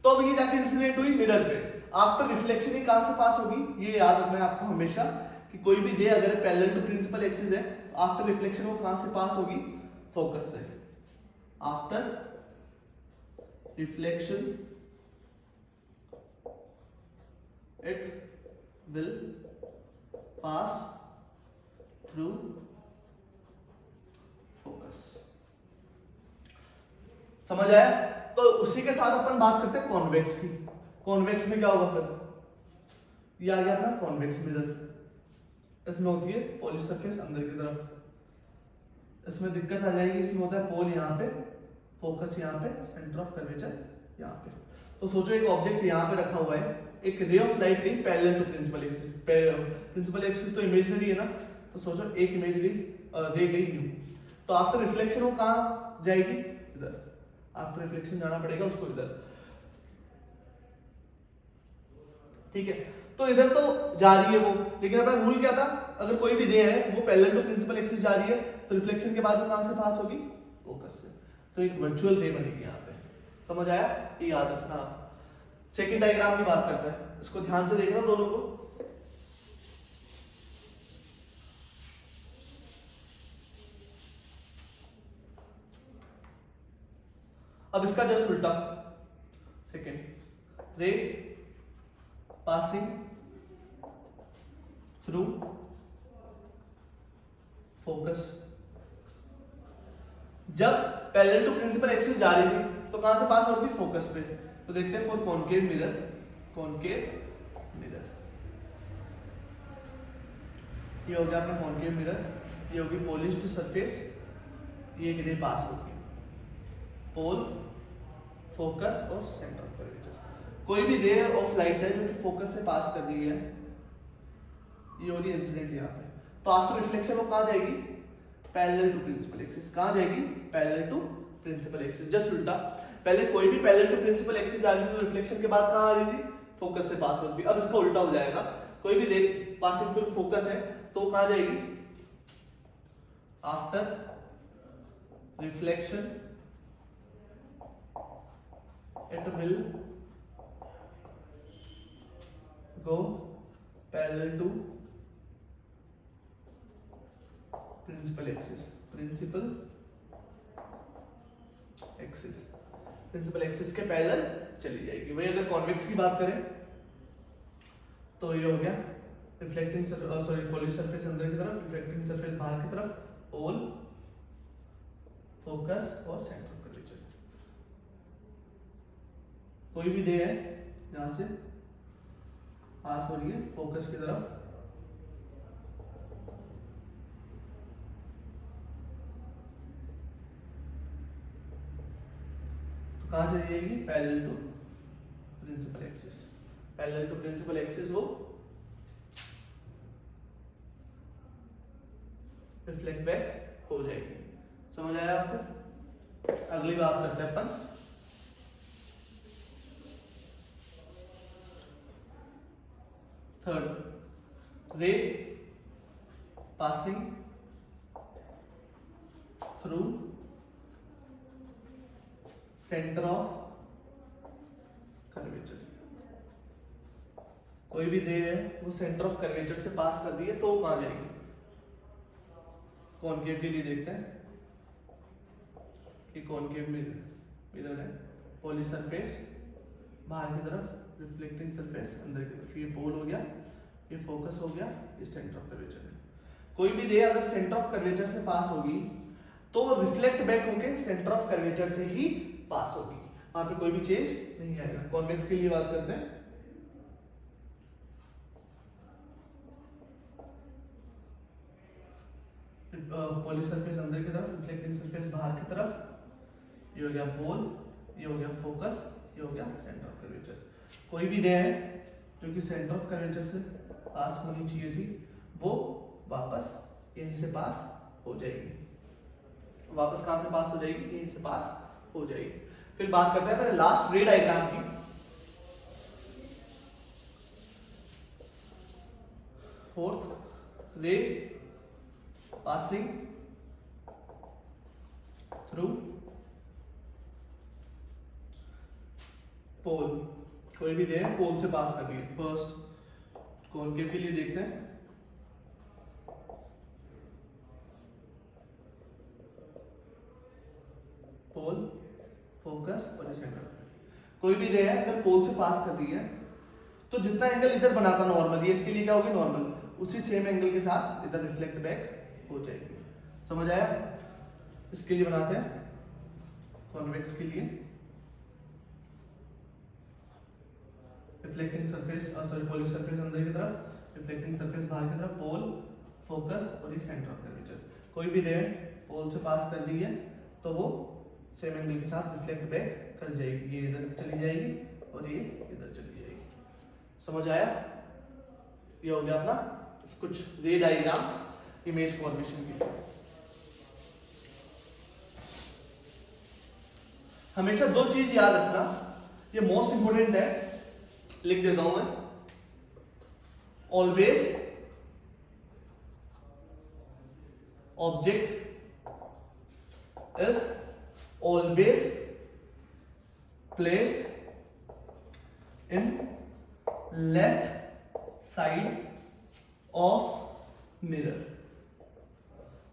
तो अब ये जाके इंसिडेंट हुई मिरर पे। आफ्टर रिफ्लेक्शन ये कहां से पास होगी, ये याद रखना है आपको हमेशा कि कोई भी रे अगर पैरेलल टू प्रिंसिपल एक्सिस है, आफ्टर रिफ्लेक्शन वो कहां से पास होगी, फोकस से। After reflection it will pass through focus. समझ आया? तो उसी के साथ अपन बात करते हैं कॉन्वेक्स की। कॉन्वेक्स में क्या होगा फिर, ये आ गया अपना कॉन्वेक्स मिरर। इसमें होती है पॉली सरफेस अंदर की तरफ, इसमें दिक्कत आ जाएगी। इसमें होता है पोल यहाँ पे, फोकस यहाँ पे, सेंटर ऑफ कर्वेचर यहाँ पे। तो सोचो एक ऑब्जेक्ट यहाँ पे रखा हुआ है, एक रे ऑफ लाइट गई parallel to principal axis. Principal axis तो इमेजिनरी है ना, तो सोचो एक इमेजरी रे गई यूं, तो आफ्टर रिफ्लेक्शन वो कहाँ जाएगी, इधर। आफ्टर रिफ्लेक्शन जाना पड़ेगा उसको इधर, ठीक है। तो इधर तो जा रही है वो, लेकिन अपना रूल क्या था, अगर कोई भी रे है वो पैरेलल टू प्रिंसिपल एक्सिस जा रही है तो रिफ्लेक्शन के बाद वो कहां से पास होगी, फोकस से। तो एक वर्चुअल रे बनेगी यहाँ पे। समझ आया? ये याद रखना आप। सेकंड डायग्राम की बात करता है, इसको ध्यान से देखना दोनों को। अब इसका जस्ट उल्टा, सेकंड रे पासिंग थ्रू फोकस। जब पैरेलल टू प्रिंसिपल एक्सिस जा रही थी तो कहां से पास हो रही थी, फोकस पे। तो देखते हैं for concave mirror, concave mirror ये हो गया अपना कॉनकेव मिरर, ये होगी पॉलिश्ड सरफेस, ये एक रे पास होगी, पोल, फोकस और सेंटर ऑफ कर्वेचर। कोई भी रे ऑफ लाइट है जो कि फोकस से पास कर रही है, ये हो रही है इंसिडेंट यहाँ पे, तो आफ्टर रिफ्लेक्शन वो कहाँ जाएगी, पैरेलल टू प्रिंसिपल एक्सिस। कहाँ जाएगी, parallel to principal axis. Just उल्टा, पहले कोई भी पैरेलल टू प्रिंसिपल एक्सिस जा रही थी तो रिफ्लेक्शन के बाद कहाँ आ रही थी, फोकस से पास होती थी। अब इसका उल्टा हो जाएगा, कोई भी रे पासिंग थ्रू फोकस है तो कहाँ जाएगी, after reflection it will go parallel to principal axis, principal axis, principal axis के पैरेलल चली जाएगी। वही अगर कॉन्वेक्स की बात करें तो ये हो गया रिफ्लेक्टिंग पॉली सरफेस अंदर की तरफ, रिफ्लेक्टिंग सरफेस बाहर की तरफ, पोल, फोकस और सेंटर ऑफ कर्वेचर। कोई भी रे है यहां से पास हो रही है फोकस की तरफ, तो कहां चली जाएगी, parallel to principal axis. Parallel to principal axis वो रिफ्लेक्ट बैक हो जाएगी। समझ आया आपको? अगली बात करते हैं अपन third, ray passing through centre of curvature. कोई भी रे है वो सेंटर ऑफ कर्वेचर से पास कर रही है तो वो कहां जाएगी? कॉनकेव के लिए देखते हैं कि कॉनकेव मिरर है, पॉली सरफेस बाहर की तरफ, रिफ्लेक्टिंग सरफेस अंदर की तरफ। ये पोल हो गया, ये फोकस हो गया, ये सेंटर ऑफ कर्वेचर है। कोई भी रे अगर सेंटर ऑफ कर्वेचर से पास होगी तो रिफ्लेक्ट बैक होके सेंटर ऑफ कर्वेचर से ही पास होगी, वहां पे कोई भी चेंज नहीं आएगा। कॉन्वेक्स के लिए बात करते हैं। पॉली सरफेस अंदर की तरफ, रिफ्लेक्टिंग सरफेस बाहर की तरफ। ये हो गया पोल, ये हो गया फोकस, ये हो गया सेंटर ऑफ कर्वेचर। कोई भी रे है जो कि सेंटर ऑफ कर्वेचर से पास होनी चाहिए थी वो वापस यहीं से पास हो जाएगी। वापस कहां से पास हो जाएगी? यहीं से पास हो जाएगी। फिर बात करते हैं पहले लास्ट रे डायग्राम की। फोर्थ, रे पासिंग थ्रू पोल। कोई भी रे पोल से पास कर रही है। फर्स्ट कॉनकेव के लिए देखते हैं। पोल, फोकस और सेंटर। कोई भी रे है अगर पोल से पास कर रही है तो जितना एंगल इधर बनाता नॉर्मल, ये इसके लिए क्या होगी? नॉर्मल। उसी सेम एंगल के साथ इधर रिफ्लेक्ट बैक हो जाएगी। समझ आया? इसके लिए बनाते हैं कॉन्वेक्स के लिए। रिफ्लेक्टिंग सरफेस पॉली सरफेस अंदर की तरफ, रिफ्लेक्टिंग सरफेस बाहर की तरफ, पोल, फोकस और ये सेंटर ऑफ कर्वेचर। कोई भी रे पोल से पास कर रही है तो वो सेम एंगल के साथ रिफ्लेक्ट बैक कर जाएगी। ये इधर चली जाएगी और ये इधर चली जाएगी। समझ आया? ये हो गया अपना कुछ रे डायग्राम इमेज फॉर्मेशन के लिए। हमेशा दो चीज याद रखना, ये मोस्ट इंपोर्टेंट है, लिख देता हूं मैं। Always object is always placed in left side of mirror.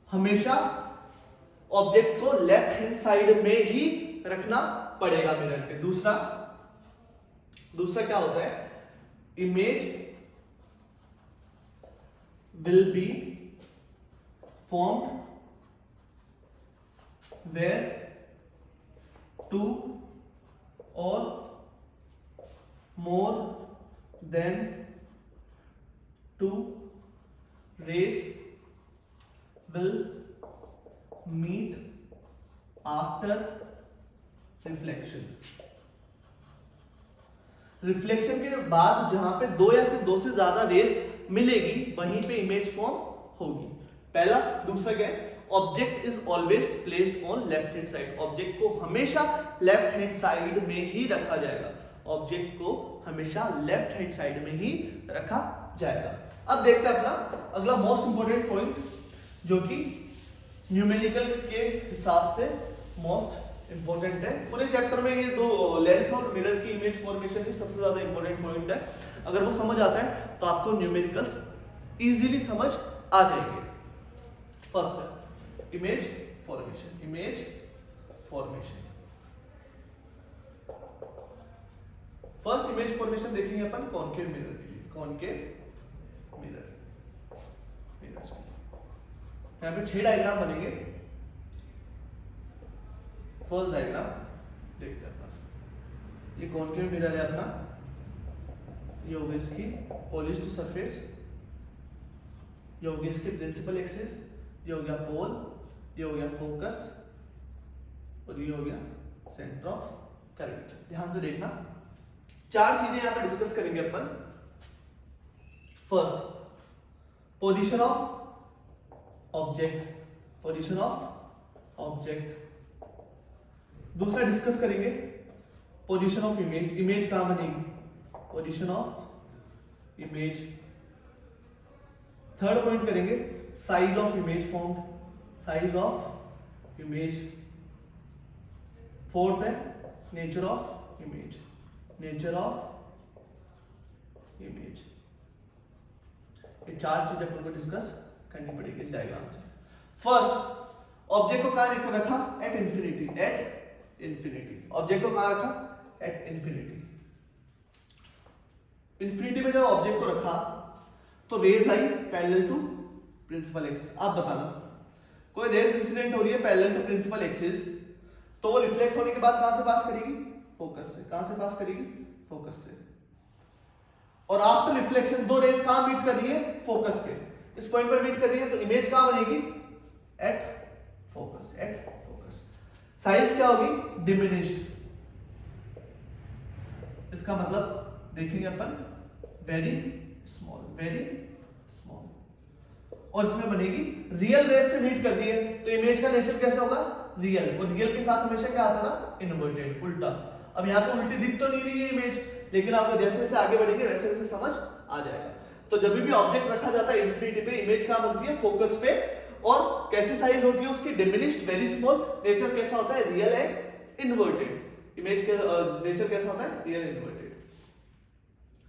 हमेशा ऑब्जेक्ट को लेफ्ट हैंड साइड में ही रखना पड़ेगा मिरर के। दूसरा क्या होता है? Image will be formed where two और more than two rays will meet after reflection। Reflection के बाद जहां पे दो या फिर दो से ज्यादा रेस मिलेगी वहीं पे इमेज फॉर्म होगी। पहला। दूसरा क्या है? Object is always placed on left hand side. Object को हमेशा लेफ्ट हैंड साइड में ही रखा जाएगा। ऑब्जेक्ट को हमेशा लेफ्ट हैंड साइड में ही रखा जाएगा। अब देखते हैं अपना अगला मोस्ट इंपोर्टेंट पॉइंट, जो कि न्यूमेरिकल के हिसाब से मोस्ट इंपोर्टेंट है। पूरे चैप्टर में ये दो लेंस और मिरर की इमेज फॉर्मेशन ही सबसे ज्यादा इंपोर्टेंट पॉइंट है। अगर वो समझ आता है तो आपको न्यूमेरिकल्स इजीली समझ आ जाएंगे। फर्स्ट है image formation. Image formation, first image formation देखेंगे अपन कॉनकेव मिरर के लिए। कॉनकेव मिरर, यहाँ पे 6 डायग्राम बनेंगे। फर्स्ट डायग्राम देखते हैं अपन। ये कॉनकेव मिरर है अपना। ये होगी इसकी पॉलिश्ड सरफेस, ये होगी इसकी प्रिंसिपल एक्सिस, ये हो गया पोल, ये हो गया फोकस और ये हो गया सेंटर ऑफ कर्वेचर। ध्यान से देखना, 4 चीजें यहां पर डिस्कस करेंगे अपन। First, position of object, position of object. दूसरा डिस्कस करेंगे पोजीशन ऑफ इमेज, इमेज कहां बनेगी, position of image. Third point करेंगे size of image form, size of image. Fourth है nature of image, nature of image. ये चार चीजें अपन को डिस्कस करनी पड़ेगी इस डायग्राम से। फर्स्ट, ऑब्जेक्ट को कहां रखा, at infinity, at infinity. Object को कहां रखा, एट इंफिनिटी। इंफिनिटी में जब ऑब्जेक्ट को रखा तो रेज आई पैरेलल टू प्रिंसिपल एक्सिस। आप बताना कोई रेज इंसिडेंट हो रही है पैरेलल टू प्रिंसिपल एक्सिस, तो वो रिफ्लेक्ट होने के बाद कहां से पास करेगी, फोकस से। कहां से पास करेगी, फोकस से। और आफ्टर रिफ्लेक्शन दो रेज कहां मीट कर रही है, फोकस पे, इस पॉइंट पर मीट कर रही है, तो इमेज कहां बनेगी, at focus, at focus. Size क्या होगी, डिमिनिश्ड। इसका मतलब देखेंगे अपन वेरी स्मॉल, वेरी स्मॉल। और इसमें बनेगी रियल रेज से मीट कर रही है, तो इमेज का नेचर कैसा होगा, रियल। और रियल के साथ हमेशा क्या आता ना, इनवर्टेड, उल्टा। अब यहाँ पे उल्टी दिख तो नहीं रही है इमेज, लेकिन आपको जैसे जैसे आगे बढ़ेंगे वैसे वैसे समझ आ जाएगा। तो जब भी ऑब्जेक्ट रखा जाता है इंफिनिटी पे, इमेज कहां बनती है, फोकस पे। और कैसी साइज होती है उसकी, डिमिनिश्ड, वेरी स्मॉल। नेचर कैसा होता है, रियल एंड इनवर्टेड। इमेज के नेचर कैसा होता है, रियल इनवर्टेड।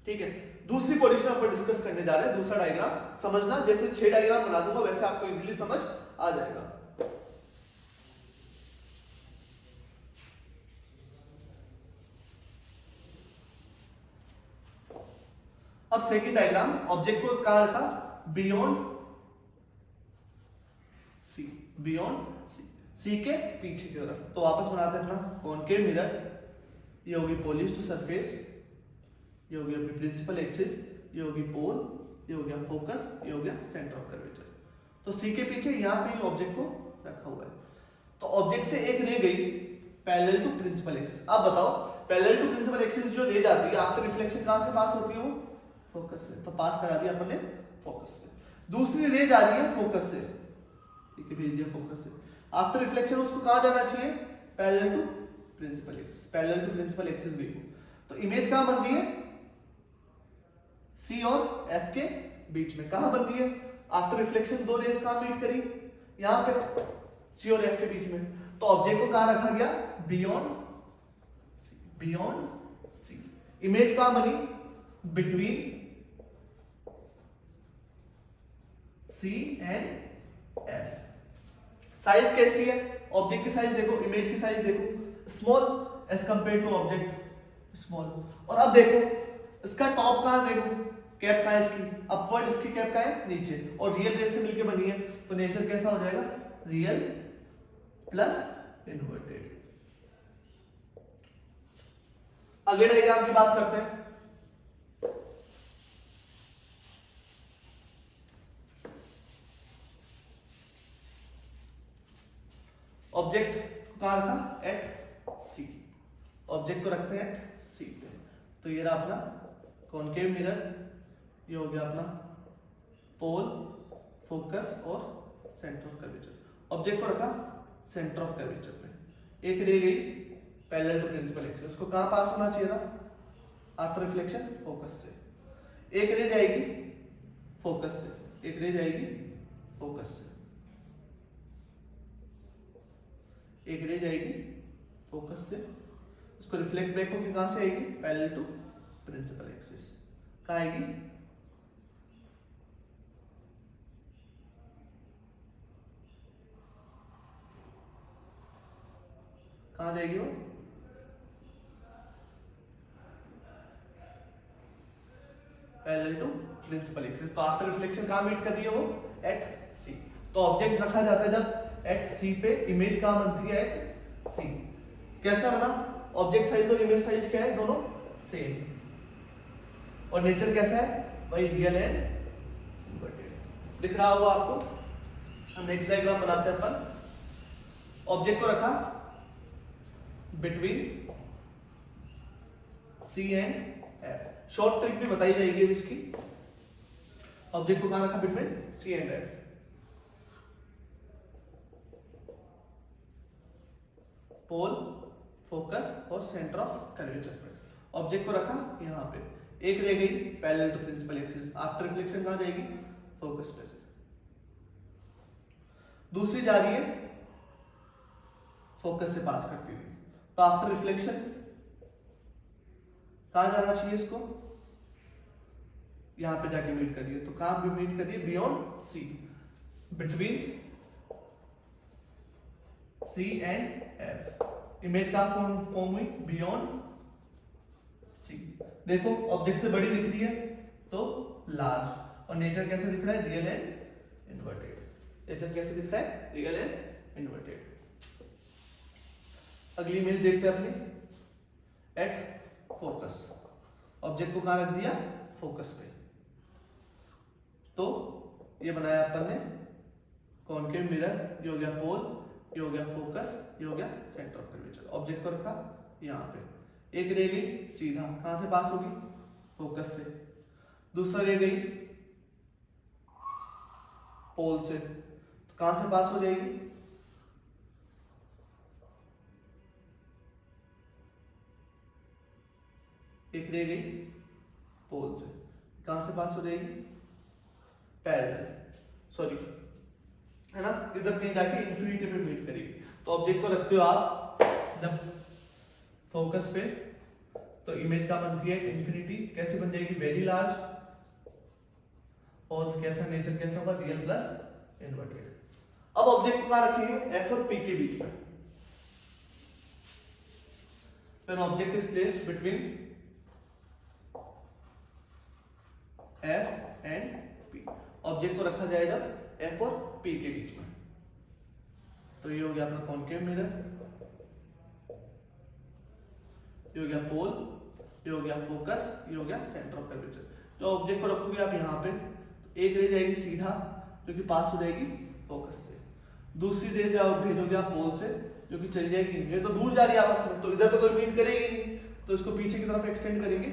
ठीक है, दूसरी पोजीशन अपन डिस्कस करने जा रहे हैं। दूसरा डायग्राम समझना, जैसे 6 डायग्राम बना दूंगा वैसे आपको इजीली समझ आ जाएगा। अब सेकंड डायग्राम, ऑब्जेक्ट को कहां रखा, बियॉन्ड सी, बियॉन्ड सी, सी के पीछे की तरफ। तो वापस बनाते हैं अपना कॉनकेव मिरर। ये होगी पॉलिश्ड सरफेस, ये हो गया अपनी प्रिंसिपल एक्सिस, ये होगी पोल, ये हो गया फोकस, ये हो गया सेंटर ऑफ कर्वेचर। तो सी के पीछे यहां पे ऑब्जेक्ट को रखा हुआ है। तो ऑब्जेक्ट से एक रे गई पैरेलल टू प्रिंसिपल एक्सिस। अब बताओ पैरेलल टू प्रिंसिपल एक्सिस जो रे जाती है आफ्टर रिफ्लेक्शन कहां से पास होती है, वो फोकस से। तो पास करा दिया अपन ने फोकस से। दूसरी रे जा रही है फोकस से, ठीक है, भेज दिया फोकस से। आफ्टर रिफ्लेक्शन उसको कहां जाना चाहिए, parallel to principal axis, parallel to principal axis वे। तो इमेज कहां बन रही है, सी और एफ के बीच में। कहां बन रही है, आफ्टर रिफ्लेक्शन दो रेज कहां मीट करी, यहां पे सी और एफ के बीच में। तो ऑब्जेक्ट को कहां रखा गया, beyond C, beyond C. Image कहां बनी, between C and F. Size कैसी है, ऑब्जेक्ट की साइज देखो, इमेज की साइज देखो, small as compare to object, small. और अब देखो इसका टॉप कहां, देखो कैप कहां है इसकी, अपवर्ड, इसकी कैप कहां है, नीचे। और रियल रेज से मिलके बनी है, तो नेचर कैसा हो जाएगा, रियल प्लस इनवर्टेड। अगले डायग्राम की बात करते हैं। ऑब्जेक्ट कहां रखा, एट सी। ऑब्जेक्ट को रखते हैं एट सी पे। तो ये रहा अपना कॉनकेव मिरर, ये हो गया अपना पोल, फोकस और सेंटर ऑफ कर्वेचर। ऑब्जेक्ट को रखा सेंटर ऑफ कर्वेचर पे। एक रे गई पैरेलल टू प्रिंसिपल एक्सिस, उसको कहां पास होना चाहिए था, आफ्टर रिफ्लेक्शन फोकस से। एक रे जाएगी फोकस से, एक रे जाएगी फोकस से, एक रे जाएगी फोकस से। उसको रिफ्लेक्ट बैक होकर कहां से आएगी, पैरेलल टू प्रिंसिपल एक्सिस। कहां आएगी, कहां जाएगी वो, पैरेलल टू प्रिंसिपल एक्सिस। तो आफ्टर रिफ्लेक्शन कहां मीट कर रही है वो, एट सी। तो ऑब्जेक्ट रखा जाता है जब एट सी पे, इमेज कहां बनती है, एट सी। कैसा बना, ऑब्जेक्ट साइज और इमेज साइज क्या है, दोनों सेम। और नेचर कैसा है, वही रियल एंड इनवर्टेड। दिख रहा होगा आपको। हम नेक्स्ट डायग्राम बनाते हैं अपन। ऑब्जेक्ट को रखा between C and F. Short trick भी बताई जाएगी इसकी। ऑब्जेक्ट को कहां रखा, between C and F. Pole, focus और सेंटर ऑफ कर्वेचर पे। ऑब्जेक्ट को रखा यहाँ पे, एक रह गई parallel to principal axis, after reflection कहाँ जाएगी, फोकस पे से। दूसरी जा रही है फोकस से पास करती हुई, तो आफ्टर रिफ्लेक्शन कहां जाना चाहिए इसको, यहां पे जाके मीट करिए, तो कहां भी मीट करिए, beyond C, between C and F. Image का फॉर्म हुई बियॉन्ड सी। देखो ऑब्जेक्ट से बड़ी दिख रही है तो लार्ज, और नेचर कैसे दिख रहा है, रियल एंड इन्वर्टेड। नेचर कैसे दिख रहा है, रियल एंड इन्वर्टेड। अगली इमेज देखते हैं अपनी, एट फोकस। ऑब्जेक्ट को कहां रख दिया, फोकस पे, तो ये बनाया अपन ने कॉनकेव मिरर, ये हो गया पोल, ये हो गया फोकस, ये हो गया सेंटर ऑफ कर्वेचर। ऑब्जेक्ट को रखा यहाँ पे, एक रह गई सीधा, कहां से पास होगी, फोकस से। दूसरा रह गई पोल से, तो कहां से पास हो जाएगी, एक रह गई पोल से, कहां से पास हो जाएगी, पैरेलल, सॉरी है ना, इधर कहीं जाके इंफिनिटी पे मीट करेगी। तो ऑब्जेक्ट को रखते हो आप जब फोकस पे, तो इमेज का बनती है इंफिनिटी, कैसी बन जाएगी, वेरी लार्ज, और कैसा नेचर कैसा होगा, रियल प्लस इन्वर्टेड। अब ऑब्जेक्ट को कहां रखेंगे, एफ और पी के बीच में। When object is placed between F and P, object को रखा जाएगा F और P के बीच में। तो ये हो गया अपना कॉनकेव मिरर, ये हो गया पोल, ये हो गया फोकस, ये हो गया सेंटर ऑफ कर्वेचर। तो ऑब्जेक्ट को रखोगे आप यहाँ पे, तो एक रह जाएगी सीधा जो कि पास हो जाएगी फोकस से, दूसरी भेजोगे आप पोल से जो कि चली जाएगी, ये तो दूर जा रही है आपस में, तो इधर तो कोई मीट करेगी नहीं, तो इसको पीछे की तरफ एक्सटेंड करेंगे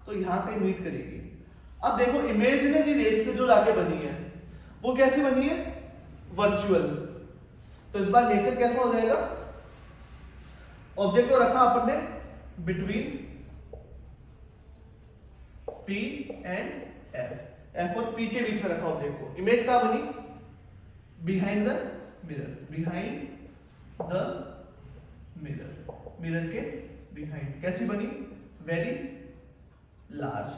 तो यहाँ कहीं मीट करेगी। अब देखो इमेजिनरी रेस से जो आगे बनी है वो कैसी बनी है, वर्चुअल। तो इस बार नेचर कैसा हो जाएगा, ऑब्जेक्ट को रखा अपन ने between P and F, F और P के बीच में रखा ऑब्जेक्ट को। इमेज कहां बनी, behind the mirror, behind the mirror, mirror के बिहाइंड। कैसी बनी, वेरी लार्ज,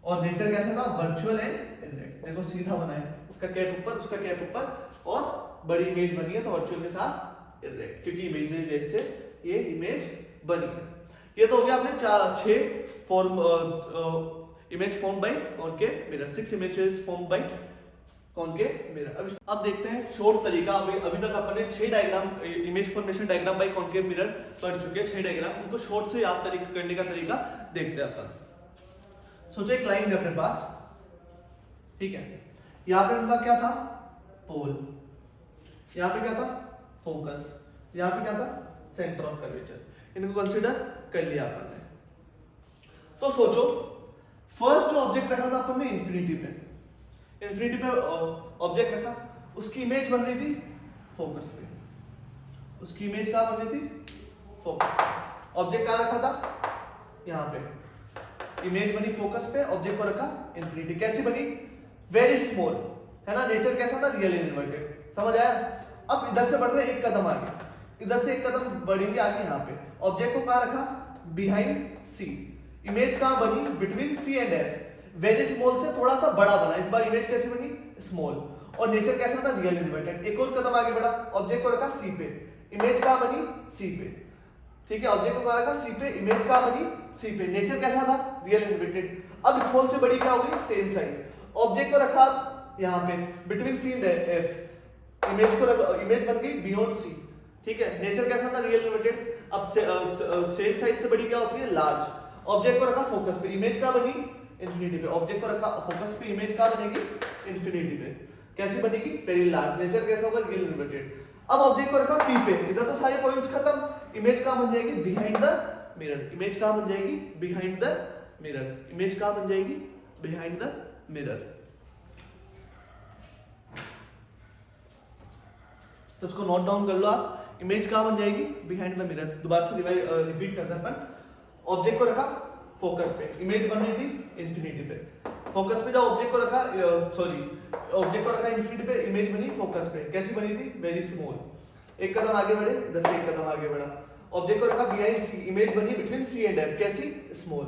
और नेचर कैसा था, वर्चुअल एंड इनडायरेक्ट। देखो सीधा बना है, इसका कैप ऊपर, उसका कैप ऊपर, और बड़ी इमेज बनी है तो वर्चुअल के साथ इनडायरेक्ट, क्योंकि इमेजिनरी रेस से ये इमेज बनी है। ये तो हो गया अपने 6 form image form by concave mirror, 6 images form by concave mirror. अब देखते हैं शॉर्ट तरीका। अभी तक अपन ने 6 diagram, image formation diagram by concave mirror पढ़ चुके हैं, 6 डायग्राम। उनको शॉर्ट से याद करने का तरीका देखते हैं अपन। सोचो एक लाइन है अपने पास, ठीक है, यहाँ पे उनका क्या था, पोल, यहाँ पे क्या था, फोकस, यहाँ पे क्या था, सेंटर ऑफ कर्वेचर। इनको कंसीडर कर लिया अपन ने। तो सोचो फर्स्ट जो ऑब्जेक्ट रखा था अपन ने इंफिनिटी पे ऑब्जेक्ट रखा, उसकी इमेज बन रही थी फोकस पे, उसकी इमेज कहां बन रही थी, फोकस पे। ऑब्जेक्ट कहां रखा था, यहां पे, इमेज बनी फोकस पे, ऑब्जेक्ट को रखा इंफिनिटी। कैसी बनी, वेरी स्मॉल, है ना, नेचर कैसा था, रियल इन्वर्टेड। समझ आया। अब इधर से बढ़ रहे एक कदम आगे, इधर से एक कदम बढ़ेंगे आगे, यहाँ पे ऑब्जेक्ट को कहां रखा, बिहाइंड सी। इमेज कहां बनी, between C and F, very small से थोड़ा सा बड़ा बना। इस बार इमेज कैसी बनी, स्मॉल, और नेचर कैसा था, रियल इन्वर्टेड। एक और कदम आगे बढ़ा, ऑब्जेक्ट को रखा सी पे, इमेज कहां बनी, सी पे, ठीक है, ऑब्जेक्ट को कहां रखा, सी पे, इमेज कहां बनी, सी पे, नेचर कैसा था, रियल इन्वर्टेड। अब स्मॉल से बड़ी क्या हो गई, सेम साइज। ऑब्जेक्ट को रखा यहाँ पे between C and F, image बन गई बियॉन्ड सी, ठीक है, नेचर कैसा था, रियल इन्वर्टेड। अब सेम साइज से बड़ी क्या होती है, लार्ज। ऑब्जेक्ट को रखा फोकस पे, इमेज कहां बनी, इंफिनिटी पे। ऑब्जेक्ट को रखा फोकस पे, इमेज कहां बनेगी, इंफिनिटी पे। कैसी बनेगी, वेरी लार्ज। नेचर कैसा होगा, रियल इन्वर्टेड। अब ऑब्जेक्ट को रखा पी पे, इधर तो सारे पॉइंट्स खत्म। इमेज कहां बन जाएगी, बिहाइंड द मिरर। इमेज कहां बन जाएगी, बिहाइंड द मिरर। इमेज कहां बन जाएगी, बिहाइंड द मिरर। तो इसको नोट डाउन कर लो आप। इमेज कहाँ बन जाएगी, बिहाइंड द मिरर। दोबारा से रिपीट करते हैं अपन। ऑब्जेक्ट को रखा फोकस पे, इमेज बन रही थी इन्फिनिटी पे। फोकस पे जब ऑब्जेक्ट को रखा, ऑब्जेक्ट को रखा इन्फिनिटी पे, इमेज बनी फोकस पे। कैसी बनी थी, वेरी स्मॉल। एक कदम आगे बढ़े, इधर से एक कदम आगे बढ़ा। ऑब्जेक्ट को रखा बिहाइंड सी, इमेज बनी बिटवीन सी एंड एफ। कैसी, स्मॉल।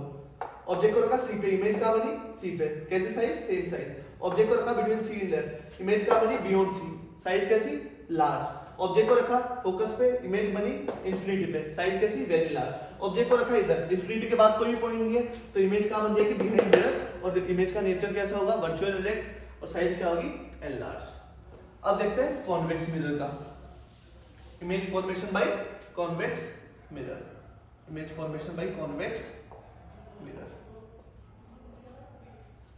ऑब्जेक्ट को रखा सी पे, इमेज कहाँ बनी, सी पे। कैसी साइज, सेम साइज। ऑब्जेक्ट को रखा between C and F, image कहाँ बनी, बियॉन्ड सी। साइज कैसी, लार्ज। ऑब्जेक्ट को रखा फोकस पे, इमेज बनी इन्फिनिटी पे। साइज कैसी, वेरी लार्ज। ऑब्जेक्ट को रखा इधर, इन्फिनिटी के बाद कोई भी पॉइंट नहीं है, तो इमेज कहाँ बन जाएगी, बिहाइंड मिरर। और इमेज का नेचर कैसा होगा, वर्चुअल इरेक्ट। और साइज क्या होगी, एल लार्ज। अब देखते हैं कॉन्वेक्स मिरर का। Image formation by convex mirror. Image formation by convex mirror.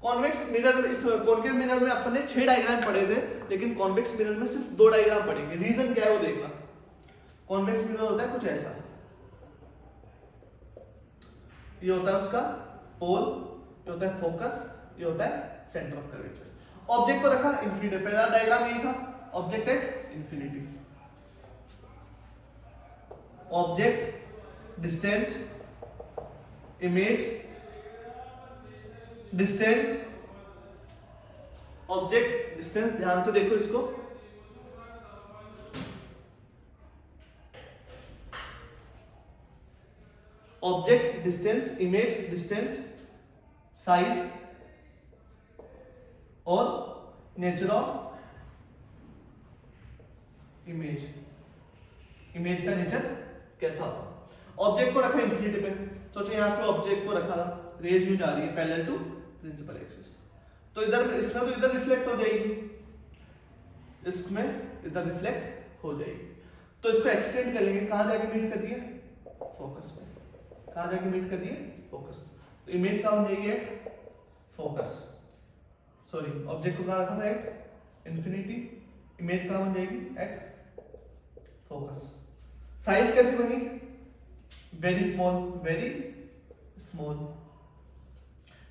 Convex mirror, इस कॉन्केव मिरर में अपन ने 6 डायग्राम पढ़े थे, लेकिन कॉन्वेक्स मिरर में सिर्फ 2 डायग्राम पढ़ेंगे। रीजन क्या है वो देखना। कॉन्वेक्स मिरर होता है कुछ ऐसा, ये होता है उसका पोल, ये होता है फोकस, ये होता है सेंटर ऑफ कर्वेचर। ऑब्जेक्ट को रखा इन्फिनिटी, पहला डायग्राम यही था, object at infinity. Object, distance, image, distance, object, distance. ध्यान से देखो इसको। Object, distance, image, distance, size और नेचर ऑफ इमेज। इमेज का नेचर कैसा होगा। ऑब्जेक्ट को रखा इन्फिनिटी पे, सोचो यहां पे ऑब्जेक्ट को रखा, रेज यूं जा रही है पैरेलल टू प्रिंसिपल एक्सिस, तो इधर इसमें तो इधर रिफ्लेक्ट हो जाएगी, इसमें इधर रिफ्लेक्ट हो जाएगी। तो इसको एक्सटेंड करेंगे, कहां जाके मीट कर रही है, फोकस में। कहां जाके मीट कर रही है, फोकस। तो इमेज कहां बन जाएगी, एट फोकस। सॉरी, ऑब्जेक्ट को कहां रखा था, एट इन्फिनिटी। इमेज कहां बन जाएगी, एट फोकस। साइज कैसे बनी, very small, very small.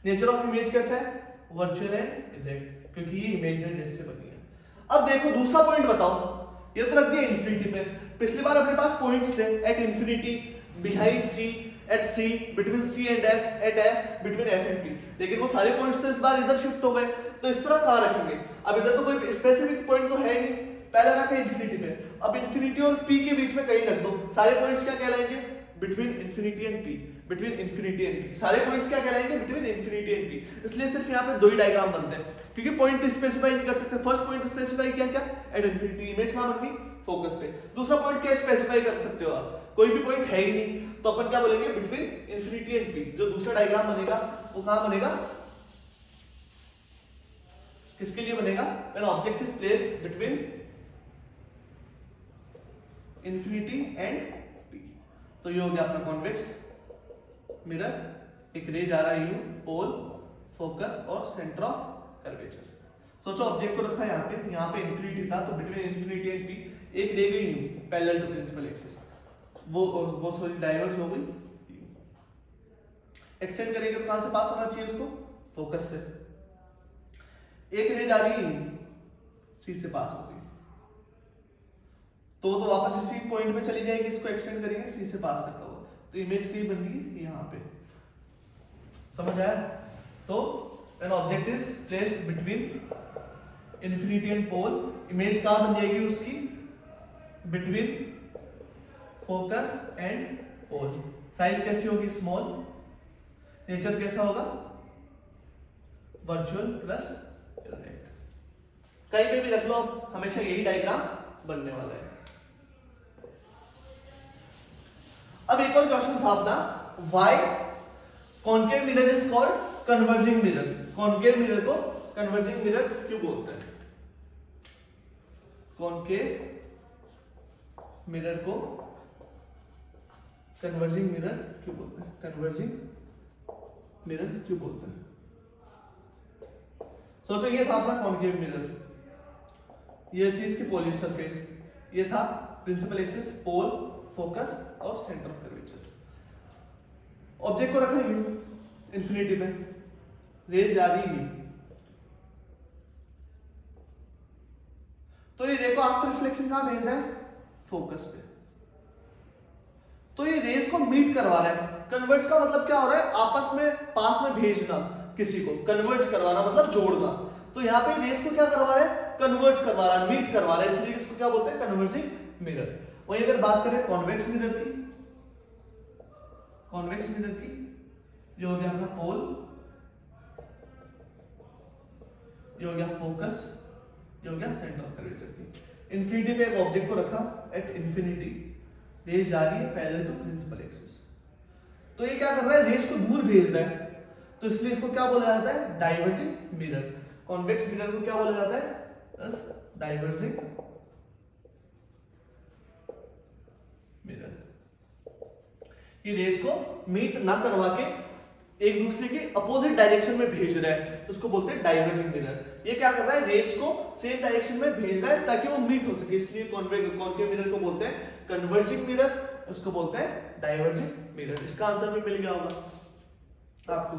Nature of image कैसा है, वर्चुअल एंड इरेक्ट, क्योंकि ये इमेजिनरी रेस से बनी है। अब देखो दूसरा पॉइंट बताओ, ये तो रख दिया इन्फिनिटी पे। पिछली बार अपने पास पॉइंट्स थे, at infinity, behind C, at C, between C and F, at F, between F and P. लेकिन वो सारे पॉइंट्स तो इस बार इधर शिफ्ट हो गए, तो इस तरफ कहां रखेंगे। अब इधर तो कोई स्पेसिफिक पॉइंट तो है नहीं, पहला रखा इन्फिनिटी पे। अब इन्फिनिटी और पी के बीच में कहीं रख दो, सारे पॉइंट्स क्या कहलाएंगे, between infinity and P. Between infinity and P, सारे पॉइंट्स क्या कहलाएंगे, बिटवीन इन्फिनिटी एंड पी। इसलिए सिर्फ यहाँ पे 2 ही डायग्राम बनते हैं, क्योंकि पॉइंट स्पेसिफाई नहीं कर सकते। फर्स्ट पॉइंट स्पेसिफाई किया क्या, एट इन्फिनिटी, इमेज कहां बन गई, फोकस पे। दूसरा पॉइंट क्या स्पेसिफाई कर सकते हो आप, कोई भी पॉइंट है ही नहीं, तो अपन क्या बोलेंगे, बिटवीन इन्फिनिटी एंड पी। जो दूसरा डायग्राम बनेगा वो कहां बनेगा, किसके लिए बनेगा, when object is placed between infinity and P. तो ये हो गया अपना कॉन्वेक्स मिरर। एक रे जा रहा है यू, पोल, फोकस और सेंटर ऑफ कर्वेचर। सोचो ऑब्जेक्ट को रखा यहाँ पे इन्फिनिटी था, तो बिटवीन इन्फिनिटी एंड पी एक रे गई यू पैरेलल टू प्रिंसिपल एक्सिस, वो सॉरी डाइवर्ज हो गई। एक्सटेंड करेंगे तो कहां से पास होना चाहिए उसको, फोकस से। एक रे जा रही सी से पास हो गई, तो वापस इसी पॉइंट पे चली जाएगी, इसको एक्सटेंड करेंगे सी से पास करता हुआ, तो इमेज कहीं बन गई यहाँ पे। समझ आया। तो an object is placed between infinity and pole, image कहां बन जाएगी उसकी, between focus and pole। Size कैसी होगी, स्मॉल। नेचर कैसा होगा, वर्चुअल प्लस इरेक्ट। कहीं पे भी रख लो, अब हमेशा यही डायग्राम बनने वाला है। अब एक और क्वेश्चन था अपना, why concave mirror is called converging mirror. Concave mirror को कन्वर्जिंग मिरर क्यों बोलते हैं, कॉन्केव मिरर को कन्वर्जिंग मिरर क्यों बोलते हैं, कन्वर्जिंग मिरर क्यों बोलते हैं। सोचो ये था अपना कॉन्केव मिरर, ये थी इसकी पोलिश सरफेस, ये था प्रिंसिपल एक्सिस, पोल, फोकस और सेंटर ऑफ कर्वेचर। ऑब्जेक्ट को रखा यू इन्फिनिटी पे, रेज जा रही है, तो ये देखो आफ्टर रिफ्लेक्शन कहां भेज रहा है, फोकस पे। तो ये रेस को मीट करवा रहा है। कन्वर्ज का मतलब क्या हो रहा है, आपस में पास में भेजना किसी को, कन्वर्ज करवाना मतलब जोड़ना। तो यहाँ पे रेस को क्या करवा रहा है, कन्वर्ज करवा रहा है, मीट करवा रहा है, इसलिए इसको क्या बोलते हैं, कन्वर्जिंग मिरर। वहीं अगर बात करें कॉन्वेक्स मिरर की, कॉन्वेक्स मिरर की ये हो गया अपना पोल, ये हो गया फोकस, ये हो गया सेंटर ऑफ कर्वेचर की। इन्फिनिटी पे एक ऑब्जेक्ट को रखा, एट इन्फिनिटी रेस जा रही है पैरेलल टू प्रिंसिपल एक्सिस। तो ये क्या कर रहा है, रेस को दूर भेज रहा है, तो इसलिए इसको क्या बोला जाता है, डाइवर्जिंग मिरर। कॉन्वेक्स मिरर को क्या बोला जाता है, डाइवर्जिंग मिरर। ये रेस को मीट ना करवा के एक दूसरे के अपोजिट डायरेक्शन में भेज रहा है, तो उसको बोलते हैं डाइवर्जिंग मिरर। ये क्या कर रहा है, रेस को सेम डायरेक्शन में भेज रहा है ताकि वो मीट हो सके, इसलिए कॉन्वेक्स मिरर को बोलते हैं कन्वर्जिंग मिरर, उसको बोलते हैं डाइवर्जिंग मिरर। इसका आंसर भी मिल गया होगा आपको।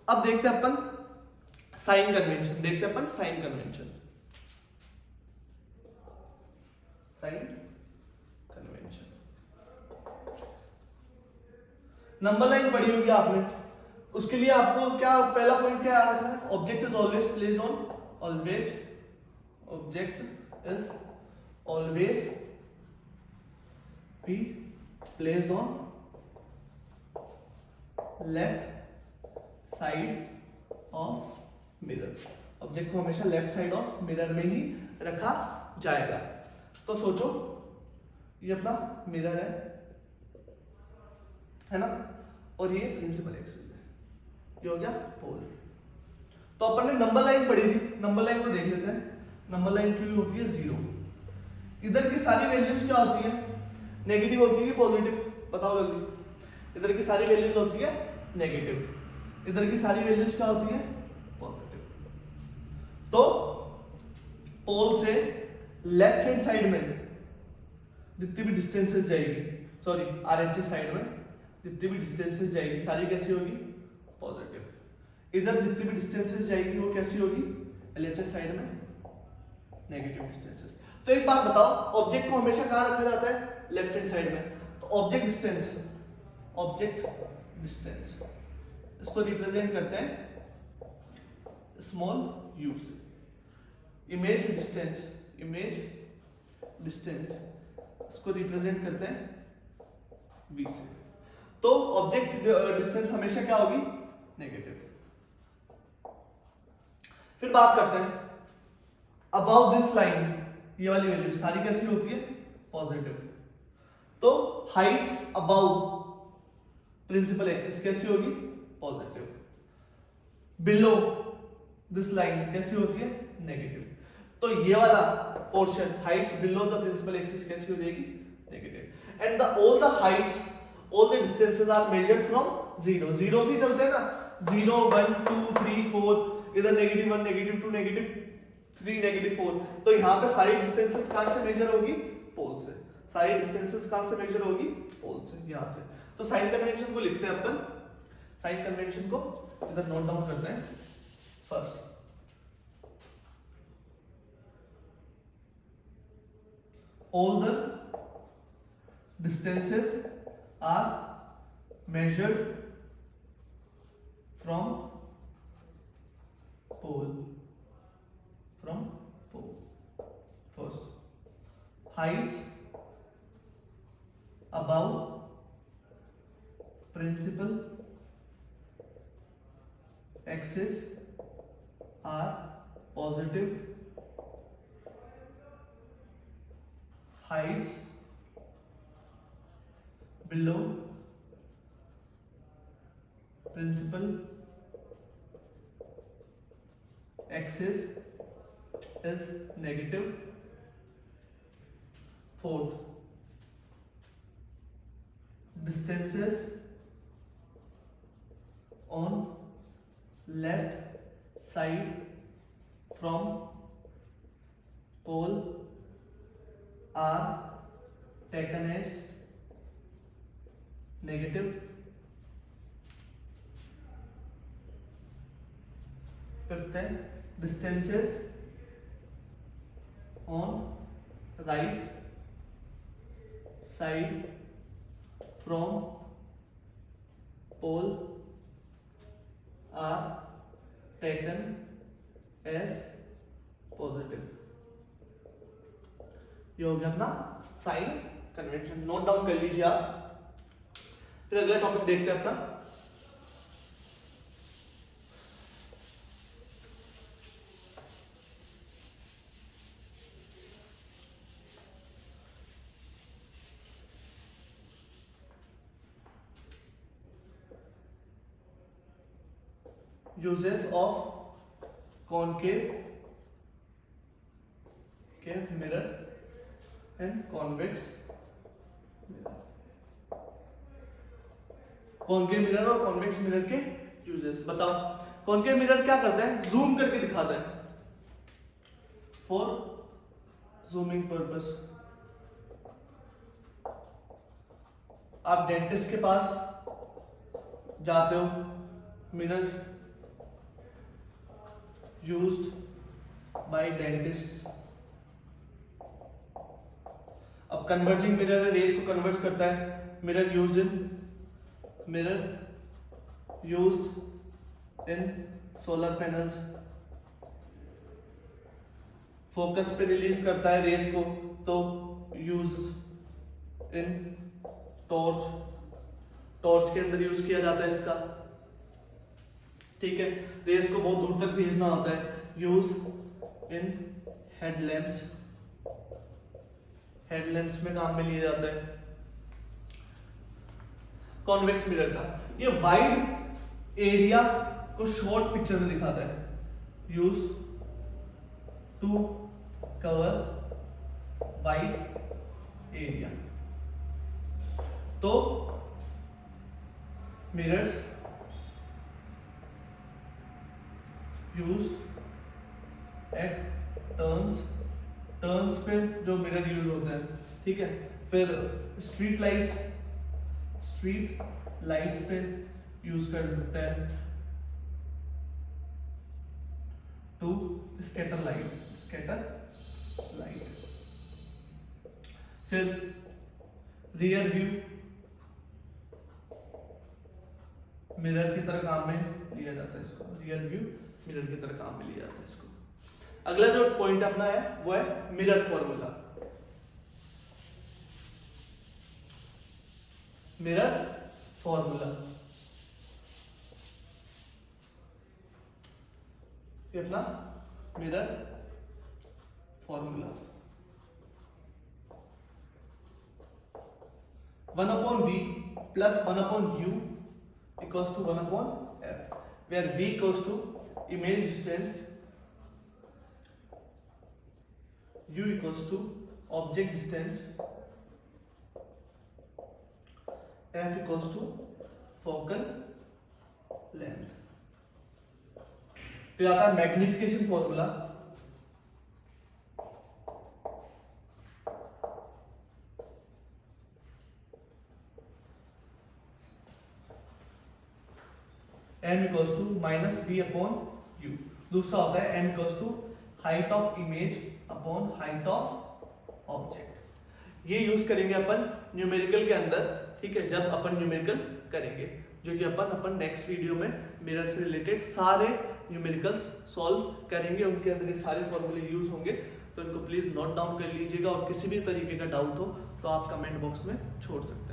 अब देखते हैं अपन साइन कन्वेंशन, देखते हैं अपन sign convention. Sign convention number line पढ़ी होगी आपने, उसके लिए आपको क्या पहला पॉइंट क्या याद रखना है, object is always placed on, always object is always be placed on left side of mirror. Object को हमेशा लेफ्ट साइड ऑफ मिरर में ही रखा जाएगा। तो सोचो ये अपना मिरर है ना, और ये प्रिंसिपल एक्सिस है, ये हो गया पोल। तो अपन ने नंबर लाइन पढ़ी थी, नंबर लाइन को देख लेते हैं। नंबर लाइन की होती है 0। इधर की सारी वैल्यूज क्या होती है, नेगेटिव होती है कि पॉजिटिव, बताओ जल्दी। इधर की सारी वैल्यूज होती है नेगेटिव, इधर की सारी वैल्यूज क्या होती है, पॉजिटिव। तो पोल से लेफ्ट हैंड साइड में जितनी भी डिस्टेंसेस जाएगी, सॉरी आरएचएस साइड में जितनी भी डिस्टेंसेस जाएगी सारी कैसी होगी, पॉजिटिव। इधर जितनी भी डिस्टेंसेस जाएगी वो कैसी होगी, एलएचएस साइड में नेगेटिव डिस्टेंसेस। तो एक बात बताओ, ऑब्जेक्ट को हमेशा कहां रखा जाता है, लेफ्ट हैंड साइड में। तो ऑब्जेक्ट डिस्टेंस, ऑब्जेक्ट डिस्टेंस इसको रिप्रेजेंट करते हैं स्मॉल यू से। इमेज डिस्टेंस, इमेज डिस्टेंस इसको रिप्रेजेंट करते हैं वी से। तो ऑब्जेक्ट डिस्टेंस हमेशा क्या होगी, नेगेटिव। फिर बात करते हैं अबाउट दिस लाइन, ये वाली वैल्यू सारी कैसी होती है, पॉजिटिव। तो हाइट्स अबाउट प्रिंसिपल एक्सिस कैसी होगी, पॉजिटिव। बिलो दिस लाइन कैसी होती है, नेगेटिव। तो ये वाला portion heights below the principal axis कैसी हो जाएगी, negative. And all the heights, all the distances are measured from 0। 0 से चलते हैं ना, 0 1 2 3 4, इधर -1 -2 -3 -4। तो यहाँ पे सारी डिस्टेंसेस कहां से मेजर होगी, पोल से। सारी डिस्टेंसेस कहां से मेजर होगी, पोल से, यहां से। तो साइन कन्वेंशन को लिखते हैं अपन, साइन कन्वेंशन को इधर नोट डाउन करते हैं। First all the distances are measured from pole, from pole. First, heights above principal axis are positive, heights below principal axis is negative. Fourth, distances on left side from pole are taken as negative. Fifth है distances on right side from pole are taken as positive. ये हो गया अपना sign convention, note down कर लीजिए आप। फिर अगला टॉपिक देखते हैं अपना uses of concave mirror and convex mirror। Concave mirror और कॉन्वेक्स मिरर के यूजेस बताओ। कॉन्केव मिरर क्या करता है, जूम करके दिखाता है फॉर जूमिंग पर्पस। आप डेंटिस्ट के पास जाते हो, मिरर यूज्ड बाय डेंटिस्ट। अब कन्वर्जिंग मिरर रेस को कन्वर्ट करता है, mirror used in solar panels. Focus पे रिलीज करता है रेस को, तो यूज इन टॉर्च के अंदर यूज किया जाता है इसका। ठीक है, रेस को बहुत दूर तक भेजना होता है, यूज इन हेडलैम्प्स में काम में लिया जाता है। कॉन्वेक्स मिरर का ये वाइड एरिया को शॉर्ट पिक्चर में दिखाता है, use to cover wide area. तो मिरर्स यूज्ड एट टर्न्स पे जो मिरर यूज होते हैं। ठीक है, फिर स्ट्रीट लाइट्स पे यूज कर सकते हैं, टू स्कैटर लाइट। फिर रियर व्यू मिरर की तरह काम में लिया जाता है इसको, रियर व्यू मिरर की तरह काम में लिया जाता है इसको। अगला जो पॉइंट अपना है वो है मिरर फॉर्मूला। मिरर फॉर्मूला ये अपना mirror formula 1/v plus 1/u equals to 1/f, where v equals to image distance, u equals to object distance, f equals to focal length। फिर आता है magnification formula. m equals to minus v upon u। दूसरा होता है m equals to height of image upon height of object. ये use करेंगे अपन numerical के अंदर। ठीक है, जब अपन न्यूमेरिकल करेंगे, जो कि अपन नेक्स्ट वीडियो में मिरर से रिलेटेड सारे न्यूमेरिकल्स सॉल्व करेंगे, उनके अंदर ये सारे फॉर्मूले यूज होंगे। तो इनको प्लीज नोट डाउन कर लीजिएगा, और किसी भी तरीके का डाउट हो तो आप कमेंट बॉक्स में छोड़ सकते हैं।